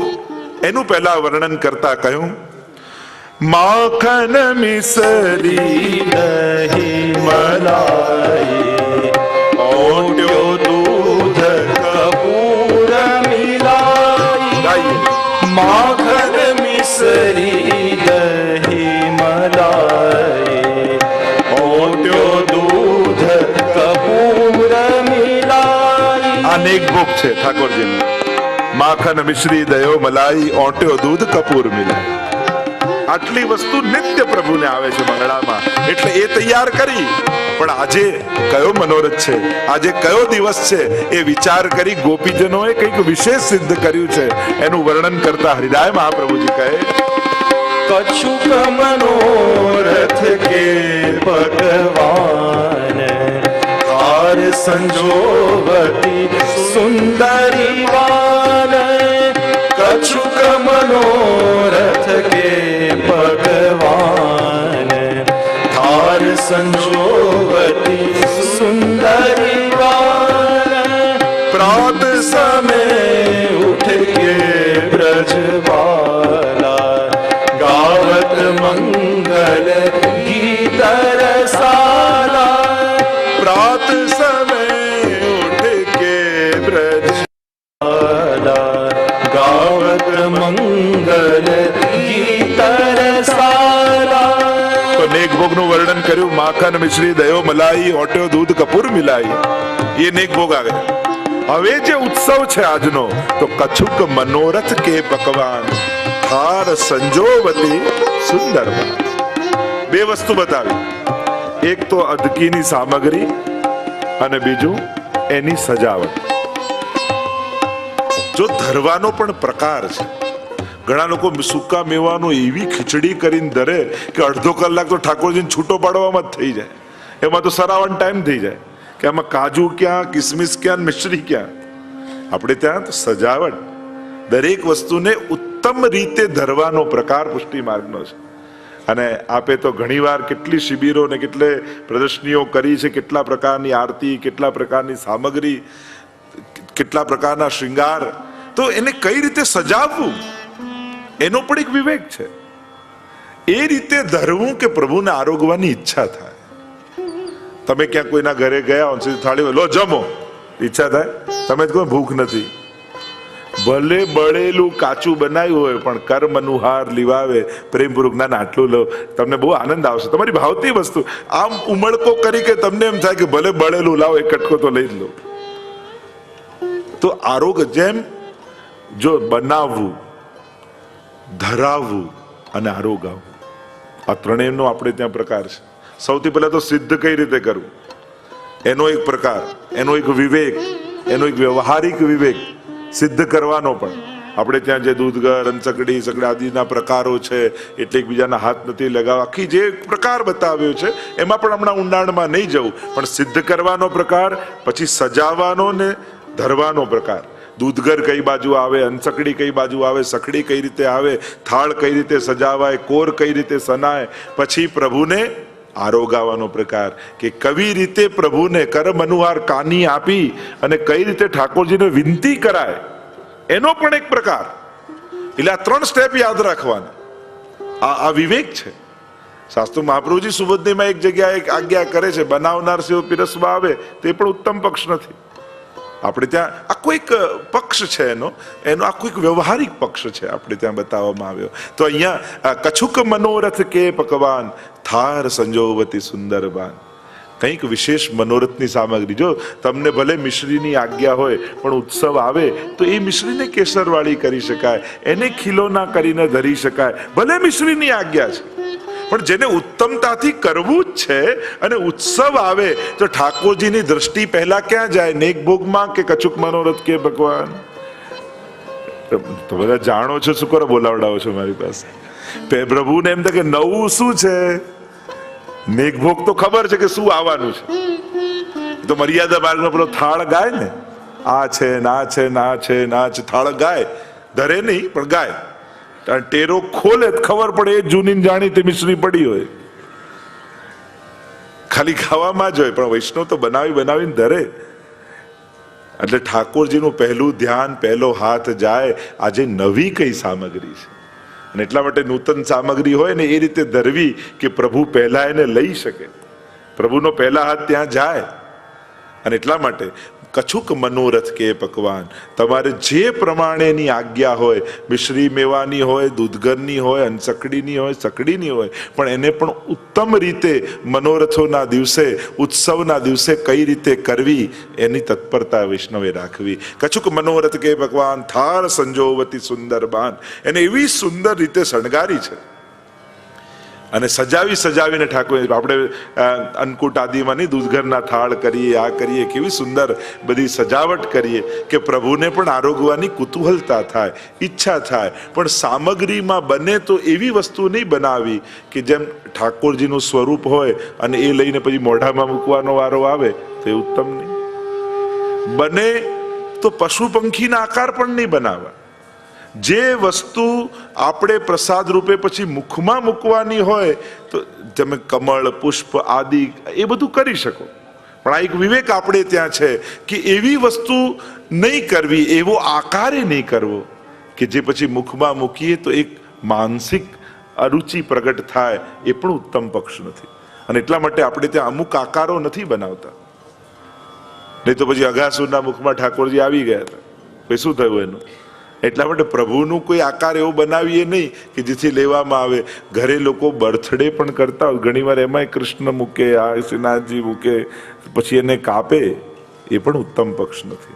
એનું પહેલા વર્ણન કરતા કહ્યું, માખન મિસરી દહીં મલાઈ, ઓટ્યો દૂધ કપૂર મિલાઈ. માખન મિસરી દહીં મલાઈ, ઓટ્યો દૂધ કપૂર મિલાઈ. આ નેગ ભોગ છે ઠાકોરજીનો. માખન મિશ્રી દયો મલાઈ, ઓટ્યો દૂધ કપૂર મિલાઈ. આટલી વસ્તુ નિત્ય પ્રભુને આવે છે મંગળામાં, એટલે એ તૈયાર કરી. પણ આજે કયો મનોરથ છે, આજે કયો દિવસ છે, એ વિચાર કરી ગોપીજનોએ કંઈક વિશેષ સિદ્ધ કર્યું છે. એનું વર્ણન કરતા હરિદાય મહાપ્રભુજી કહે, કછુક મનોરથ કે ભગવાન, હાર સંજોવતી સુંદરી વાન. કછુક મનોરથ કે ભગવાન, હાર સંજોવતી સુંદરી વાન. પ્રાત समय उठ के ब्रजबाला, गावत मंगल गीत रसाला. પ્રાત સમય ઉઠ કે ब्रजबाला, गावत मंगल गीत रसाला. તો નેક ભોગનું વર્ણન કર્યું. માખન મિશ્રી દયો મલાઈ, ઓટ્યો દૂધ કપૂર મિલાઈ, એ નેક ભોગ આ ગયા. હવે જે ઉત્સવ છે આજનો, તો કછુક મનોરથ કે પકવાન, હાર સંજોવતી સુંદર. બે વસ્તુ બતાવી, એક તો અદકીની સામગ્રી અને બીજું એની સજાવટ. જો ધરવાનો પણ પ્રકાર છે. ઘણા લોકો સૂકા મેવાનું એવી ખીચડી કરીને ધરે કે અડધો કલાક તો ઠાકોરજીને છૂટો પાડવામાં જ થઈ જાય. એમાં તો સરાવન ટાઈમ થઈ જાય કે આમાં કાજુ ક્યાં, કિસમિસ ક્યાં, મિશ્રી ક્યાં. આપણે ત્યાં તો સજાવટ, દરેક વસ્તુને ઉત્તમ રીતે ધરવાનો પ્રકાર પુષ્ટિ માર્ગનો છે. અને આપે તો ઘણીવાર કેટલી શિબિરો ને કેટલે પ્રદર્શનીઓ કરી છે, કેટલા પ્રકારની આરતી, કેટલા પ્રકારની સામગ્રી, કેટલા પ્રકારના શૃંગાર. તો એને કઈ રીતે સજાવવું એનો પણ એક વિવેક છે. એ રીતે ધરવું કે પ્રભુને આરોગવાની ઈચ્છા થાય. તમે ક્યાં કોઈના ઘરે ગયા, થાળી લો જમો, ઈચ્છા થાય, તમે જ કોઈ ભૂખ નથી. ભલે બળેલું કાચું બનાવ્યું હોય પણ કર્મ અનુહાર લીવાવે પ્રેમપૂર્વક. ના આટલું લો, તમને બહુ આનંદ આવશે. તમારી ભાવતી વસ્તુ આમ ઉમળકો કરી કે તમને એમ થાય કે ભલે બળેલું લાવો, એક કટકો તો લઈ જ લો. તો આરોગ્ય જેમ જો બનાવવું, ધરાવવું અને આરોગાવવું, આ ત્રણેયનો આપણે ત્યાં પ્રકાર છે. સૌથી પહેલા તો સિદ્ધ કઈ રીતે કરવું એનો એક પ્રકાર, એનો એક વિવેક, એનો એક વ્યવહારિક વિવેક સિદ્ધ કરવાનો. પણ આપણે ત્યાં જે દૂધગર, અંચકડી, સકડાદીના પ્રકારો છે, એટલે એકબીજાના હાથ નથી લગાવવા, આખી જે પ્રકાર બતાવ્યો છે એમાં પણ હમણાં ઊંડાણમાં નહીં જવું. પણ સિદ્ધ કરવાનો પ્રકાર, પછી સજાવવાનો ને ધરવાનો પ્રકાર. દૂધગર કઈ બાજુ આવે, અંચકડી કઈ બાજુ આવે, સખડી કઈ રીતે આવે, થાળ કઈ રીતે સજાવાય, કોર કઈ રીતે સનાય, પછી પ્રભુને આરોગાવાનો પ્રકાર કે કવી રીતે પ્રભુને કર્મ અનુહાર કાની આપી અને કઈ રીતે ઠાકોરજીને વિનંતી કરાય, એનો પણ એક પ્રકાર. એટલે આ ત્રણ સ્ટેપ યાદ રાખવાના. આ વિવેક છે. શાસ્ત્રો મહાપ્રભુજી સુબોધનીમાં એક જગ્યાએ એક આજ્ઞા કરે છે, બનાવનાર સેવ પીરસવા આવે તે પણ ઉત્તમ પક્ષ નથી. આપણે ત્યાં આખો એક પક્ષ છે, એનો આખો એક વ્યવહારિક પક્ષ છે આપણે ત્યાં બતાવવામાં આવ્યો. તો અહીંયા કછુક મનોરથ કે પકવાન થાર સંજોવતી સુંદરબાન. કંઈક વિશેષ મનોરથની સામગ્રી. જો તમને ભલે મિશ્રીની આજ્ઞા હોય પણ ઉત્સવ આવે તો એ મિશ્રીને કેસરવાળી કરી શકાય, એને ખીલોના કરીને ધરી શકાય, ભલે મિશ્રીની આજ્ઞા છે. પણ જેને ઉત્તમતાથી કરવું જ છે અને ઉત્સવ આવે તો ઠાકોરજીની દ્રષ્ટિ પહેલા ક્યાં જાય? નેક ભોગમાં કે કછુક મનોરથ કે ભગવાન? તો બધા જાણો છો, શું કરો બોલાવડાવો છો મારી પાસે? પ્રભુને એમ થાય કે નવું શું છે? નેક ભોગ તો ખબર છે કે શું આવવાનું છે. તો મર્યાદા માર્ગનો પેલો થાળ ગાય ને, આ છે ના છે ના છે ના છે, થાળ ગાય, ધરે નહીં પણ ગાય. ટેરો ખોલે ખબર પડે એ જૂની જાણીતી મિશ્રી પડી હોય, ખાલી ખાવામાં જ હોય, પણ વૈષ્ણવ તો બનાવીને ધરે. એટલે ઠાકોરજીનું પહેલું ધ્યાન, પહેલો હાથ જાય આજે નવી કઈ સામગ્રી છે. અને એટલા માટે નૂતન સામગ્રી હોય ને એ રીતે ધરવી કે પ્રભુ પહેલા એને લઈ શકે, પ્રભુનો પહેલા હાથ ત્યાં જાય. અને એટલા માટે કછુક મનોરથ કે પકવાન, તમારે જે પ્રમાણેની આજ્ઞા હોય, મિશ્રી મેવાની હોય, દૂધગરની હોય, અંચકડીની હોય, સકડીની હોય, પણ એને પણ ઉત્તમ રીતે મનોરથોના દિવસે, ઉત્સવના દિવસે કઈ રીતે કરવી એની તત્પરતા વૈષ્ણવે રાખવી. કછુક મનોરથ કે ભગવાન થાર સંજોવતી સુંદરબાન, એને એવી સુંદર રીતે શણગારી છે અને સજાવીને ઠાકોર. આપણે અન્નકૂટ આદિમાં નહીં દૂધઘરના થાળ કરીએ, આ કરીએ, કેવી સુંદર બધી સજાવટ કરીએ કે પ્રભુને પણ આરોગવાની કુતૂહલતા થાય, ઈચ્છા થાય. પણ સામગ્રીમાં બને તો એવી વસ્તુ નહીં બનાવી કે જેમ ઠાકોરજીનું સ્વરૂપ હોય અને એ લઈને પછી મોઢામાં મૂકવાનો વારો આવે તો એ ઉત્તમ નહીં. બને તો પશુ પંખીના આકાર પણ નહીં બનાવવા. જે વસ્તુ આપણે પ્રસાદ રૂપે પછી મુખમાં મૂકવાની હોય તો તમે કમળ, પુષ્પ આદિ એ બધું કરી શકો, પણ આ એક વિવેક આપણે ત્યાં છે કે એવી વસ્તુ નહીં કરવી, એવો આકારે નહીં કરવો કે જે પછી મુખમાં મૂકીએ તો એક માનસિક અરુચિ પ્રગટ થાય, એ પણ ઉત્તમ પક્ષ નથી. અને એટલા માટે આપણે ત્યાં અમુક આકારો નથી બનાવતા. નહીં તો પછી અઘાસુરના મુખમાં ઠાકોરજી આવી ગયા હતા, પછી શું થયું એનું? એટલા માટે પ્રભુનું કોઈ આકાર એવો બનાવીએ નહીં કે જેથી લેવામાં આવે. ઘરે લોકો બર્થડે પણ કરતા હોય, ઘણી વાર એમાંય કૃષ્ણ મૂકે, આ શ્રીનાથજી મૂકે, પછી એને કાપે, એ પણ ઉત્તમ પક્ષ નથી.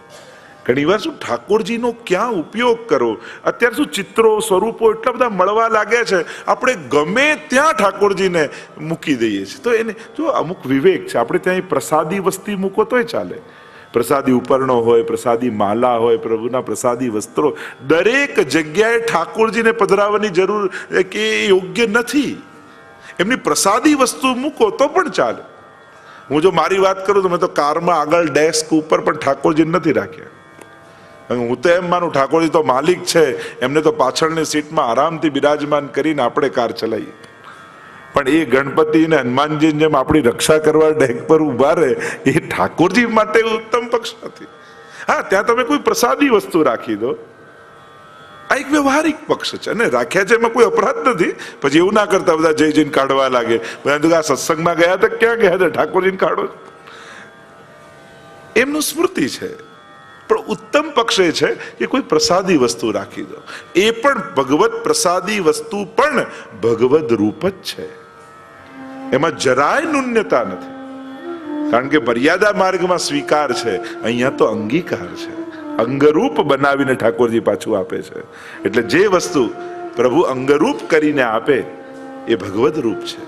ઘણી વાર શું ઠાકોરજીનો ક્યાં ઉપયોગ કરો? અત્યારે શું ચિત્રો, સ્વરૂપો એટલા બધા મળવા લાગ્યા છે, આપણે ગમે ત્યાં ઠાકોરજીને મૂકી દઈએ છીએ. તો એને જો અમુક વિવેક છે. આપણે ત્યાં પ્રસાદી વસ્તી મૂકો તોય ચાલે, પ્રસાદી ઉપરણો હોય, પ્રસાદી માલા હોય, પ્રભુના પ્રસાદી વસ્ત્રો, દરેક જગ્યાએ ઠાકોરજીને પધરાવવાની જરૂર કે યોગ્ય નથી. એમની પ્રસાદી વસ્તુ મૂકો તો પણ ચાલે. હું જો મારી વાત કરું તો મેં તો કારમાં આગળ ડેસ્ક ઉપર પણ ઠાકોરજી નથી રાખ્યા. હું તો એમ માનું ઠાકોરજી તો માલિક છે, એમને તો પાછળની સીટમાં આરામથી બિરાજમાન કરીને આપણે કાર ચલાવીએ. પણ એ ગણપતિ ને હનુમાનજી જેમ આપણી રક્ષા કરવા ડેક પર ઉભા રહે, એ ઠાકોરજી માટે ઉત્તમ પક્ષ નથી. હા, ત્યાં તમે કોઈ પ્રસાદી વસ્તુ રાખી દો, આ એક વ્યવહારિક પક્ષ છે અને રાખ્યા છે, એમાં કોઈ અપરાધ નથી. પછી એવું ના કરતા બધા જઈને કાઢવા લાગે. બધા આ સત્સંગમાં ગયા હતા, ક્યાં ગયા હતા? ઠાકોરજીને કાઢો. એમનું સ્મૃતિ છે, પણ ઉત્તમ પક્ષ એ છે કે કોઈ પ્રસાદી વસ્તુ રાખી દો. એ પણ ભગવત પ્રસાદી વસ્તુ પણ ભગવદ રૂપ જ છે, એમાં જરાય ન્યૂનતા નથી. કારણ કે મર્યાદા માર્ગમાં સ્વીકાર છે, અહીંયા તો અંગીકાર છે. અંગરૂપ બનાવીને ઠાકોરજી પાછું આપે છે. એટલે જે વસ્તુ પ્રભુ અંગરૂપ કરીને આપે એ ભગવદ રૂપ છે.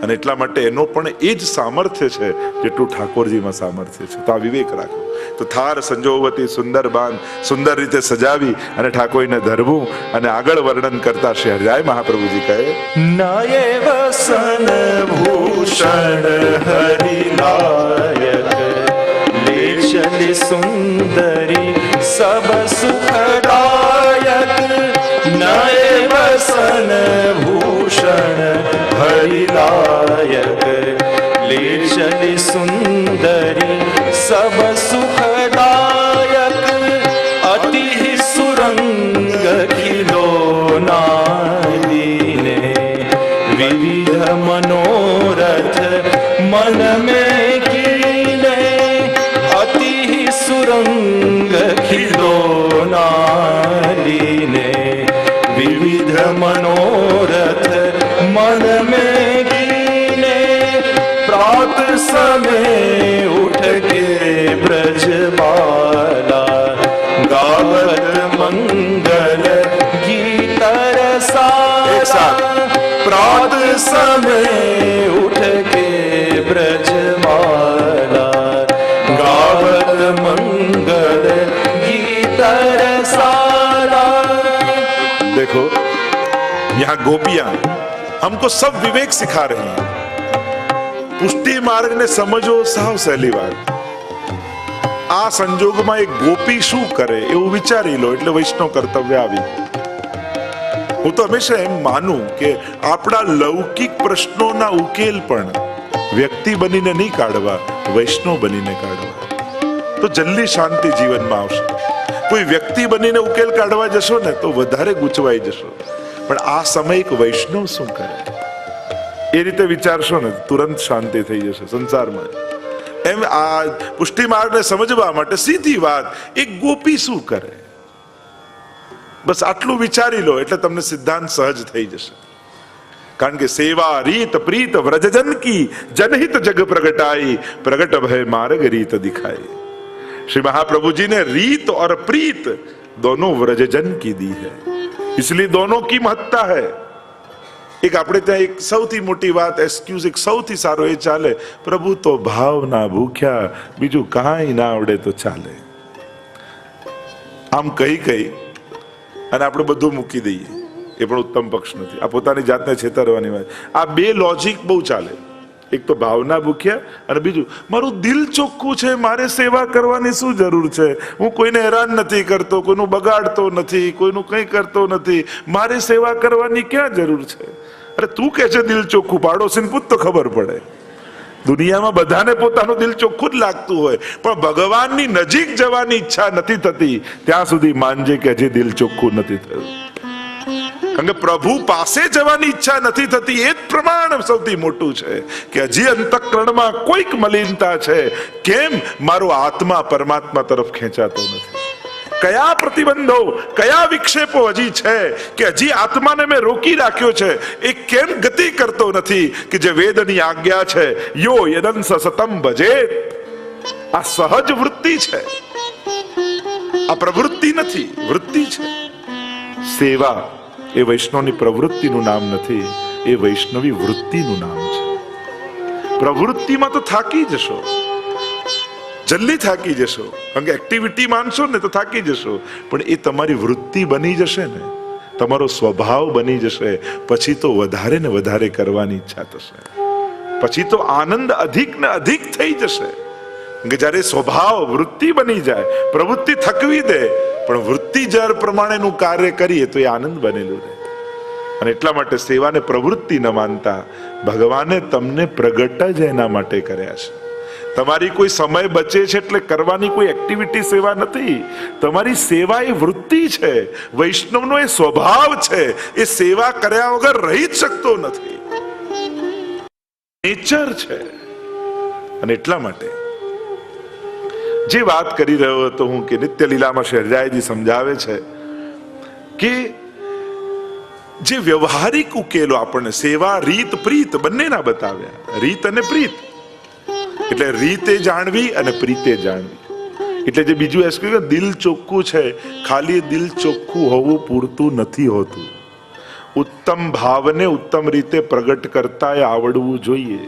અને એટલા માટે એનો પણ એ જ સામર્થ્ય છે જેટલું ઠાકોરજીમાં સામર્થ્ય છે. તો આ વિવેક રાખો. તો થાર સંજોવતી સુંદર બાન, સુંદર રીતે સજાવી અને ઠાકોરને ધરવું. અને આગળ વર્ણન કરતા શ્રી હરિરાય મહાપ્રભુજી કહે, નયે વસન ભૂષણ હરિલાયક, લેશલી સુંદરી સબ સુખદાયક. નયે વસન ભૂષણ હરિલાયક, લેશલી સુંદરી સબ સુખદાયક. અતિ સુરંગ ખિલોનાદીને, વિવિધ મનોરથ મન में कीने. अति सुरंग खिलोनादीने, विविध मनोरथ मन में कीने. प्रात समय उठ के ब्रजबाला, गावत मंगल गीत रसाला. प्रात समय उठ के ब्रजबाला, गावत मंगल गीत रसाला. देखो यहाँ गोपियां हमको सब विवेक सिखा रही हैं. પુષ્ટિ માર્ગને સમજો સાવ સહેલી વાત. આ સંજોગમાં એક ગોપી શું કરે એવું વિચારી લો એટલે વૈષ્ણવ કર્તવ્ય આવી. હું તો હંમેશા એમ માનું કે આપણા લૌકિક પ્રશ્નોના ઉકેલ પણ વ્યક્તિ બનીને નહીં કાઢવા, વૈષ્ણવ બનીને કાઢવા. તો જલ્દી શાંતિ જીવનમાં આવશે. કોઈ વ્યક્તિ બનીને ઉકેલ કાઢવા જશો ને તો વધારે ગૂંચવાઈ જશો. પણ આ સમય એક વૈષ્ણવ શું કરે એ રીતે વિચારશો ને તુરંત શાંતિ થઈ જશે સંસારમાં. એમ આ પુષ્ટિ માર્ગને સમજવા માટે સીધી વાત, એક ગોપી શું કરે, બસ આટલું વિચારી લો એટલે તમને સિદ્ધાંત સહજ થઈ જશે. કારણ કે સેવા રીત પ્રીત વ્રજજન કી, જનહિત જગ પ્રગટાઈ, પ્રગટ ભય માર્ગ રીત દિખાई. श्री महाप्रभु जी ने रीत और प्रीत दोनों व्रजजन की दी है, इसलिए दोनों की महत्ता है. એક આપણે ત્યાં એક સૌથી મોટી વાત એક્સક્યુઝ એક સૌથી સારો એ ચાલે, પ્રભુ તો ભાવના ભૂખ્યા, બીજું કાંઈ ના આવડે તો ચાલે. આમ કહી અને આપણે બધું મૂકી દઈએ એ પણ ઉત્તમ પક્ષ નથી. આ પોતાની જાતને છેતરવાની વાત. આ બે લોજિક બહુ ચાલે. એક તો ભાવના ભૂખ્યા અને બીજું મારું દિલ ચોખ્ખું છે, મારે સેવા કરવાની શું જરૂર છે, હું કોઈને હેરાન નથી કરતો, કોઈનું બગાડતો નથી, કોઈનું કંઈ કરતો નથી, મારે સેવા કરવાની ક્યાં જરૂર છે. અરે તું કે છે દિલ ચોખ્ખું, પાડોશીને પૂછ તો ખબર પડે. દુનિયામાં બધાને પોતાનું દિલ ચોખ્ખું જ લાગતું હોય, પણ ભગવાનની નજીક જવાની ઈચ્છા નથી થતી ત્યાં સુધી માનજે કે હજી દિલ ચોખ્ખું નથી થયું. કારણ કે પ્રભુ પાસે જવાની ઈચ્છા નથી થતી એ જ પ્રમાણ સૌથી મોટું છે કે હજી અંતઃકરણમાં કોઈક મલિનતા છે. કેમ? મારો આત્મા પરમાત્મા તરફ ખેંચાતો નથી. કયા પ્રતિબંધો, કયા વિક્ષેપો હજી છે કે હજી આત્માને મેં રોકી રાખ્યો છે, એ કેમ ગતિ કરતો નથી કે જે વેદની આજ્ઞા છે, યો યદંસ સતમ ભજે. આ સહજ વૃત્તિ છે, આ પ્રવૃત્તિ નથી, વૃત્તિ છે. સેવા એ વૈષ્ણવની પ્રવૃત્તિનું નામ નથી, એ વૈષ્ણવી વૃત્તિનું નામ છે. પ્રવૃત્તિમાં તો થાકી જશો, જલ્દી થાકી જશો, કારણ કે એક્ટિવિટી માનશો ને તો થાકી જશો, પણ એ તમારી વૃત્તિ બની જશે ને, તમારો સ્વભાવ બની જશે, પછી તો વધારે ને વધારે કરવાની ઈચ્છા થશે. પછી તો આનંદ અધિક ને અધિક થઈ જશે. કે જ્યારે સ્વભાવ વૃત્તિ બની જાય, પ્રવૃત્તિ થકવી દે, પણ વૃત્તિ જ્યારે પ્રમાણેનું કાર્ય કરીએ તો એ આનંદ બનેલું રહે. અને એટલા માટે સેવાને પ્રવૃત્તિ ન માનતા, ભગવાને તમને પ્રગટ જ એના માટે કર્યા છે. તમારી કોઈ સમય બચે છે એટલે કરવાની કોઈ એક્ટિવિટી સેવા નથી. તમારી સેવા એ વૃત્તિ છે, વૈષ્ણવનો એ સ્વભાવ છે. એ સેવા કર્યા વગર રહી જ શકતો નથી, નેચર છે. અને એટલા માટે જે વાત કરી રહ્યો હતો હું કે નિત્ય લીલામાં શહેજાયજી સમજાવે છે કે જે વ્યવહારિક ઉકેલો આપણને સેવા રીત પ્રીત બંનેના બતાવ્યા. રીત અને પ્રીત એટલે રીતે જાણવી અને પ્રીતે જાણવી. એટલે જે બીજું એસ કે દિલ ચોખ્ખું છે, ખાલી દિલ ચોખ્ખું હોવું પૂરતું નથી હોતું. ઉત્તમ ભાવને ઉત્તમ રીતે પ્રગટ કરતા આવડવું જોઈએ.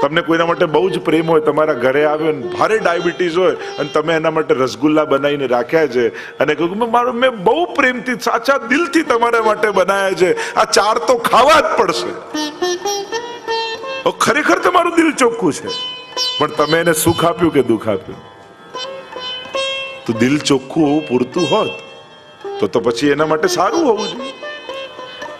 તમને કોઈના માટે બહુ જ પ્રેમ હોય, તમારા ઘરે આવ્યો ને ભારે ડાયાબિટીસ હોય અને તમે એના માટે રસગુલ્લા બનાવીને રાખ્યા છે અને કહ્યું મારો મેં બહુ પ્રેમથી સાચા દિલથી તમારા માટે બનાવ્યા છે, આ 4 તો ખાવા જ પડશે. ખરેખર તમારું દિલ ચોખ્ખું છે, પણ તમે એને સુખ આપ્યું કે દુઃખ આપ્યું? તો દિલ ચોખ્ખું હોવું પૂરતું હોત તો પછી એના માટે સારું હોવું જોઈએ.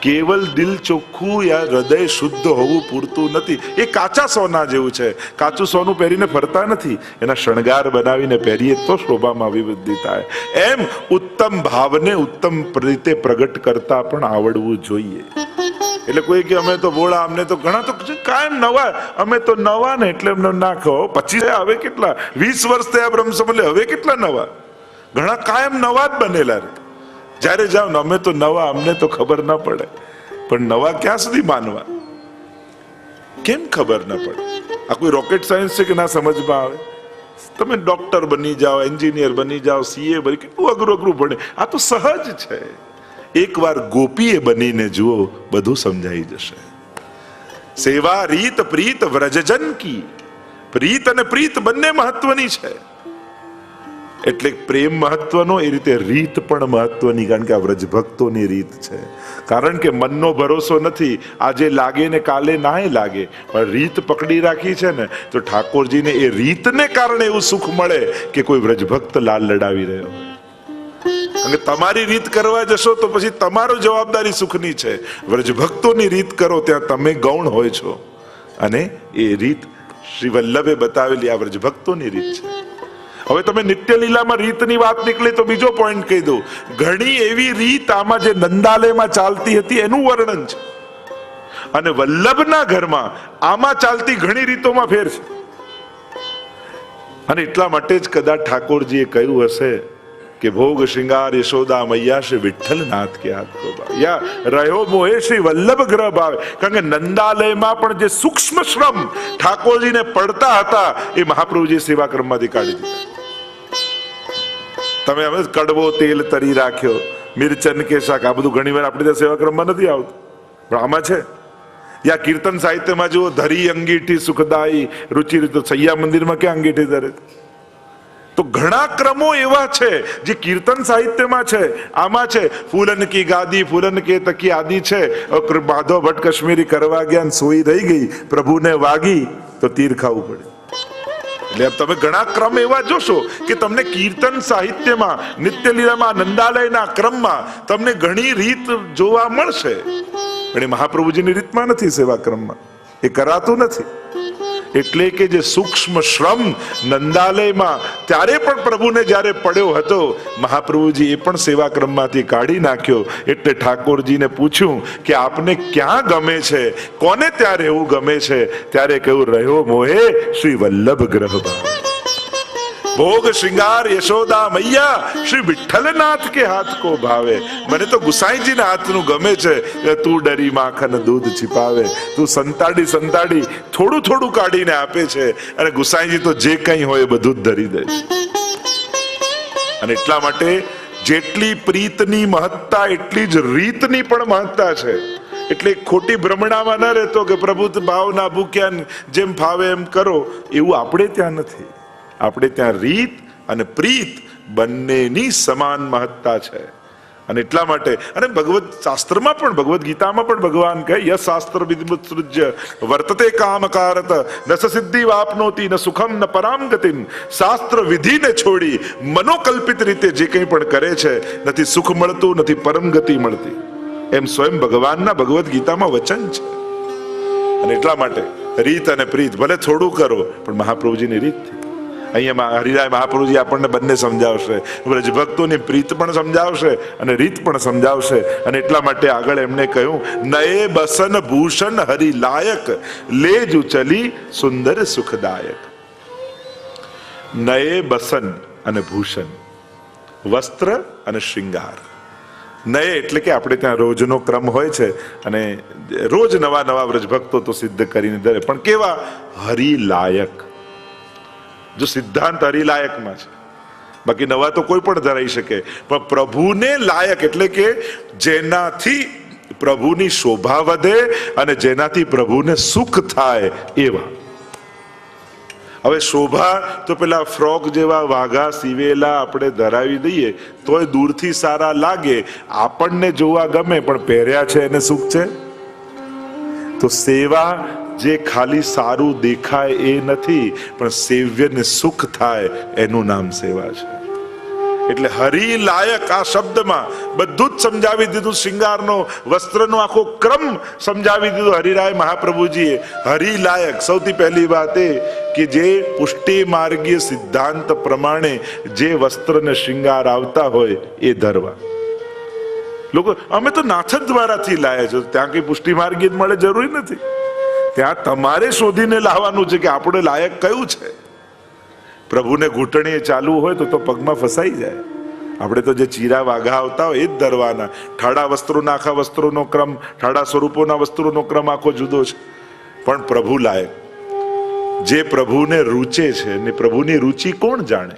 કેવલ દિલ ચોખ્ખું યા હૃદય શુદ્ધ હોવું પૂરતું નથી. એ કાચા સોના જેવું છે. કાચું સોનું પહેરીને ફરતા નથી, એના શણગાર બનાવીને પહેરીએ તો શોભામાં અભિવૃદ્ધિ થાય. એમ ઉત્તમ ભાવને ઉત્તમ રીતે પ્રગટ કરતા પણ આવડવું જોઈએ. એટલે કોઈ કે અમે તો બોળા, અમને તો ઘણા તો કાયમ નવા, અમે તો નવા ને એટલે એમને ના કહો. 25 હવે કેટલા 20 વર્ષ થયા બ્રહ્મ સમલે, હવે કેટલા નવા? ઘણા કાયમ નવા જ બનેલા રે. જ્યારે જાઓ ને અમે તો નવા, અમને તો ખબર ના પડે. પણ નવા ક્યાં સુધી માનવા? કેમ ખબર ના પડે? આ કોઈ રોકેટ સાયન્સ છે કે ના સમજમાં આવે? તમે ડોક્ટર બની જાઓ, એન્જિનિયર બની જાઓ, સીએ બની, કેટલું અઘરું અઘરું ભણે. આ તો સહજ છે. એકવાર ગોપીએ બનીને જુઓ, બધું સમજાઈ જશે. સેવા રીત પ્રીત વ્રજજન કી. પ્રીત અને પ્રીત બંને મહત્વની છે. એટલે પ્રેમ મહત્વનો, એ રીતે રીત પણ મહત્વની. કારણ કે આ વ્રજ ભક્તોની રીત છે. કારણ કે મનનો ભરોસો નથી, આજે લાગે ને કાલે નાય લાગે, પણ રીત પકડી રાખી છે ને તો ઠાકોરજીને એ રીતને કારણે એવું સુખ મળે કે કોઈ વ્રજ ભક્ત લાલ લડાવી રહ્યો હોય. અને તમારી રીત કરવા જશો તો પછી તમારો જવાબદારી સુખની છે. વ્રજ ભક્તોની રીત કરો ત્યાં તમે ગૌણ હોય છો. અને એ રીત શ્રી વલ્લભે બતાવેલી આ વ્રજ ભક્તોની રીત છે. હવે તમે નિત્ય લીલામાં રીતની વાત નીકળી તો બીજો પોઈન્ટ કહી દઉં. ઘણી એવી રીત આમાં જે નંદાલયમાં ચાલતી હતી એનું વર્ણન છે, અને વલ્લભના ઘરમાં આમાં ચાલતી ઘણી રીતોમાં ફેર છે. અને એટલા માટે જ કદાચ ઠાકોરજીએ કહ્યું હશે કે ભોગ શ્રૃંગાર યશોદા મૈયા શ્રી વિઠ્ઠલનાથ કે હાથ કો ભાવ, યા રહ્યો મોહે શ્રી વલ્લભ ગ્રહ ભાવે. કારણ કે નંદાલયમાં પણ જે સૂક્ષ્મ શ્રમ ઠાકોરજીને પડતા હતા એ મહાપ્રભુજી સેવા ક્રમમાંથી કાઢી દીધા. તમે હવે કડવો તેલ તરી રાખ્યો, મિરચન કે શાક, આ બધું ઘણી વાર આપણે ત્યાં સેવા ક્રમમાં નથી આવતું, પણ આમાં છે. યા કીર્તન સાહિત્યમાં જુઓ, ધરી અંગીઠી સુખદાયી રુચિ, તો સૈયા મંદિરમાં ક્યાં અંગીઠી ધરે? તો ઘણા ક્રમો એવા છે જે કીર્તન સાહિત્યમાં છે, આમાં છે. ફૂલન કી ગાદી ફૂલન કે તકી આદિ છે. માધવ ભટ્ટ કાશ્મીરી કરવા ગયા, સોઈ રહી ગઈ, પ્રભુને વાગી તો તીર ખાવું પડે. એટલે તમે ઘણા ક્રમ એવા જોશો કે તમને કીર્તન સાહિત્યમાં, નિત્ય લીલામાં, નંદાલયના ક્રમમાં તમને ઘણી રીત જોવા મળશે. પણ એ મહાપ્રભુજીની રીતમાં નથી, સેવા ક્રમમાં એ કરાતું નથી. એટલે કે જે સૂક્ષ્મ શ્રમ નંદાલયમાં ત્યારે પણ પ્રભુને જ્યારે પડ્યો હતો, મહાપ્રભુજી એ પણ સેવા ક્રમમાંથી કાઢી નાખ્યો. એટલે ઠાકોરજીને પૂછ્યું કે આપને ક્યાં ગમે છે, કોને ત્યાં રહેવું ગમે છે? ત્યારે કહ્યું, રહ્યો મોહે શ્રી વલ્લભ ગ્રહ ભાવે. ભોગ શ્રૃંગાર યશોદા મૈયા શ્રી વિઠ્ઠલનાથ કે હાથ કો ભાવે. મને તો ગુસાઈજીના હાથનું ગમે છે. તું ડરી માખન દૂધ छिपावे, તું સંતાડી સંતાડી થોડું થોડું કાઢીને આપે છે, અને ગુસાઈજી તો જે કંઈ હોય બધું જ ધરી દે છે. અને એટલા માટે જેટલી પ્રીતની મહત્તા એટલી જ રીતની પણ મહત્તા છે. એટલે ખોટી ભ્રમણામાં ન રહેતો કે પ્રભુ ભાવના ભૂખ્યા જેમ ફાવે એમ કરો, એવું આપણે ત્યાં નથી. આપણે ત્યાં રીત અને પ્રીત બંનેની સમાન મહત્તા છે. અને એટલા માટે, અને ભગવદ શાસ્ત્રમાં પણ, ભગવદ ગીતામાં પણ ભગવાન કહે, યસ શાસ્ત્ર વિદમુત્સૃજ્ય વર્તતે કામકારત ન સિદ્ધિ વાપનોતી ન સુખમ ન પરામ ગતિમ. શાસ્ત્ર વિધિને છોડી મનોકલ્પિત રીતે જે કંઈ પણ કરે છે, નથી સુખ મળતું, નથી પરમ ગતિ મળતી. એમ સ્વયં ભગવાનના ભગવદ ગીતામાં વચન છે. અને એટલા માટે રીત અને પ્રીત ભલે થોડું કરો, પણ મહાપ્રભુજીની રીતથી. અહીંયા હરિરાય મહાપ્રભુજી આપણને બંને સમજાવશે. વ્રજ ભક્તોની પ્રીત પણ સમજાવશે અને રીત પણ સમજાવશે. અને એટલા માટે આગળ એમને કહ્યું, નયે બસન ભૂષણ હરિ લાયક, લેજ ઉચલી સુંદર સુખદાયક. નયે બસન અને ભૂષણ, વસ્ત્ર અને શૃંગાર. નયે એટલે કે આપણે ત્યાં રોજનો ક્રમ હોય છે અને રોજ નવા નવા વ્રજભક્તો તો સિદ્ધ કરીને ધરે, પણ કેવા હરિલાયક. જો સિદ્ધાંત હરિલાયકમાં છે, બાકી નવા તો કોઈ પણ ધરાઈ શકે, પણ પ્રભુને લાયક એટલે કે જેનાથી પ્રભુની શોભા વધે અને જેનાથી પ્રભુને સુખ થાય એવા. હવે શોભા તો પેલા ફ્રોક જેવા વાઘા સીવેલા આપણે ધરાવી દઈએ તોય દૂરથી સારા લાગે, આપણને જોવા ગમે, પણ પહેર્યા છે એને સુખ છે? તો સેવા જે ખાલી સારું દેખાય એ નથી, પણ સેવ્યને સુખ થાય એનું નામ સેવા છે. એટલે હરિલાયક આ શબ્દમાં બધું જ સમજાવી દીધું. શિંગારનો, વસ્ત્રનો આખો ક્રમ સમજાવી દીધો હરિરાય મહાપ્રભુજીએ. હરિલાયક સૌથી પહેલી વાત એ કે જે પુષ્ટિ માર્ગીય સિદ્ધાંત પ્રમાણે જે વસ્ત્ર ને શિંગાર આવતા હોય એ ધરવા. લોકો અમે તો નાથન દ્વારાથી લાયા છે, ત્યાં કઈ પુષ્ટિ માર્ગીય મળે જરૂરી નથી. ત્યાં તમારે શોધીને લાવવાનું છે કે આપણે લાયક કયું છે. પ્રભુને ઘૂંટણીએ ચાલવું હોય તો પગમાં ફસાઈ જાય. આપણે તો જે ચીરા વાઘા આવતા હોય એ જ ધરવાના. ઠાડા વસ્ત્રોના આખા વસ્ત્રોનો ક્રમ, ઠાડા સ્વરૂપોના વસ્ત્રોનો ક્રમ આખો જુદો છે. પણ પ્રભુ લાયક, જે પ્રભુને રૂચે છે ને પ્રભુની રુચિ કોણ જાણે?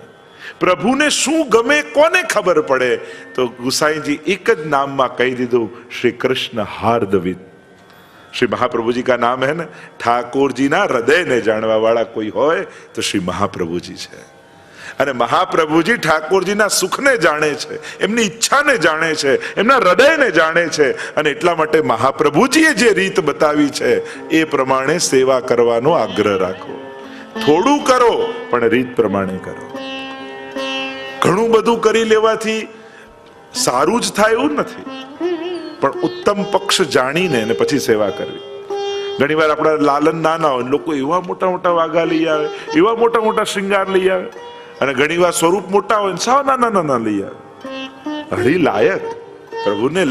પ્રભુને શું ગમે કોને ખબર પડે? તો ગુસાઈજી એક જ નામમાં કહી દીધું, શ્રી કૃષ્ણ હાર્દવિદ. श्री महाप्रभु जी का नाम है ना, ठाकुर जी ना हृदय ने जानवा वाला कोई होय तो श्री महाप्रभु जी है. અને મહાપ્રભુજી ઠાકોરજીના સુખને જાણે છે, એમની ઈચ્છાને જાણે છે, એમના હૃદયને જાણે છે. અને એટલા માટે મહાપ્રભુજીએ જે રીત બતાવી છે એ પ્રમાણે સેવા કરવાનો આગ્રહ રાખો. થોડું કરો પણ રીત પ્રમાણે કરો. ઘણું બધું કરી લેવાથી સારું જ થાય એવું નથી, પણ ઉત્તમ પક્ષ જાણીને અને પછી સેવા કરવી. ઘણી વાર આપણા લાલન નાના હોય, લોકો એવા મોટા મોટા વાઘા લઈ આવે, એવા મોટા મોટા શૃંગાર લઈ આવે, અને ઘણી વાર સ્વરૂપ મોટા હોય સાવ નાના નાના લઈ આવે. હરિલાયક પ્રભુને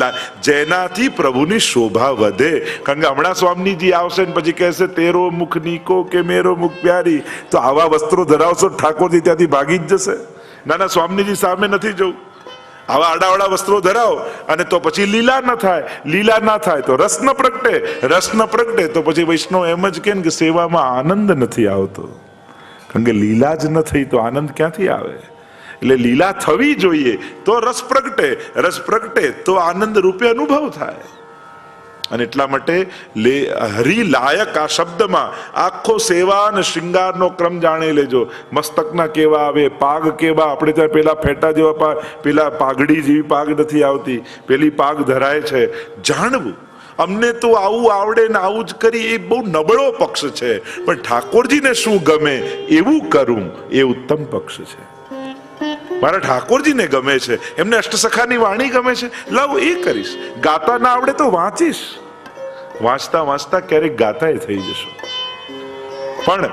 જેનાથી પ્રભુની શોભા વધે. કારણ કે હમણાં સ્વામીજી આવશે ને પછી કહેશે તેરો મુખ નીકો કે મેરો મુખ પ્યારી, તો આવા વસ્ત્રો ધરાવશો ઠાકોરજી ત્યાંથી ભાગી જ જશે. ના ના, સ્વામીજી સામે નથી જવું. આવા આડાવાળા વસ્ત્રો ધરાવો અને તો પછી લીલા ન થાય, લીલા ના થાય તો રસ ન પ્રગટે, રસ ન પ્રગટે તો પછી વૈષ્ણવ એમ જ કે સેવામાં આનંદ નથી આવતો. કારણ કે લીલા જ ન થઈ તો આનંદ ક્યાંથી આવે? એટલે લીલા થવી જોઈએ તો રસ પ્રગટે, રસ પ્રગટે તો આનંદ રૂપે અનુભવ થાય. અને એટલા માટે હરિલાયક આ શબ્દમાં આખો સેવા અને શૃંગારનો ક્રમ જાણી લેજો. મસ્તકના કેવા આવે, પાગ કેવા, આપણે ત્યાં પેલા ફેટા જેવા પેલા પાઘડી જેવી પાગ નથી આવતી, પેલી પાગ ધરાય છે. જાણવું, અમને તો આવું આવડે ને આવું જ કરી એ બહુ નબળો પક્ષ છે, પણ ઠાકોરજીને શું ગમે એવું કરું એ ઉત્તમ પક્ષ છે. મારા ઠાકોરજીને ગમે છે, એમને અષ્ટસખાની વાણી ગમે છે, લાવ એ કરીશ. ગાતા ના આવડે તો વાંચીશ, વાંચતા વાંચતા ક્યારેક ગાતાએ થઈ જશો. પણ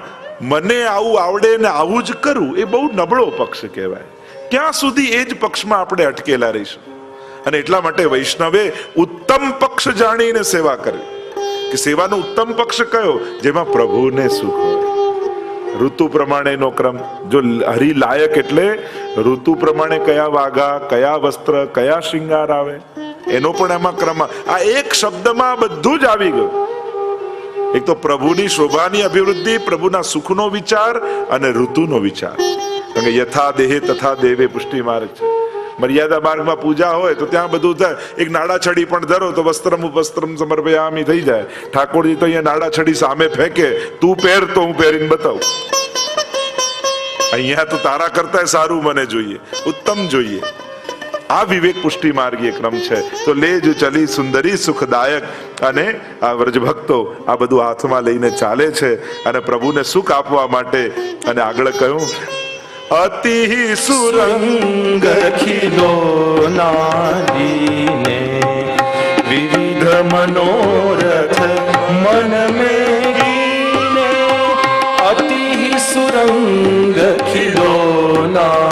મને આવું આવડે ને આવું જ કરું એ બહુ નબળો પક્ષ કહેવાય. ક્યાં સુધી એ જ પક્ષમાં આપણે અટકેલા રહીશું? અને એટલા માટે વૈષ્ણવે ઉત્તમ પક્ષ જાણીને સેવા કરવી. કે સેવાનો ઉત્તમ પક્ષ કયો? જેમાં પ્રભુને સુખ હોય. ઋતુ પ્રમાણેનો ક્રમ. જો હરિલાયક એટલે ઋતુ પ્રમાણે કયા વાઘા, કયા વસ્ત્ર, કયા શૃંગાર આવે એનો પણ એમાં ક્રમ. આ એક શબ્દમાં બધું જ આવી ગયું. એક તો પ્રભુની શોભાની અભિવૃદ્ધિ, પ્રભુના સુખનો વિચાર અને ઋતુનો વિચાર. કારણ કે યથા દેહે તથા દેવે પુષ્ટિ માર્ગ છે. મર્યાદા માર્ગમાં પૂજા હોય તો ત્યાં બધું થાય. એક નાડા છડી પણ ધરો તો વસ્ત્રમ ઉપસ્ત્રમ સમર્પયામિ થઈ જાય. ઠાકોરજી તો અહીંયા નાડા છડી સામે ફેંકે, તું પહેર તો હું પહેરીને બતાવું. અહીંયા તો તારા કરતા સારું મને જોઈએ, ઉત્તમ જોઈએ. આ વિવેક પુષ્ટિ માર્ગીય ક્રમ છે. તો લેજો ચલી સુંદરી સુખદાયક. અને આ વ્રજભક્તો આ બધું હાથમાં લઈને ચાલે છે અને પ્રભુને સુખ આપવા માટે. અને આગળ કહ્યું, અતિ સુરંગ ખીલો નાદીને વિવિધ મનોરથ મન में गीने. અતિ સુરંગ ખીલો ના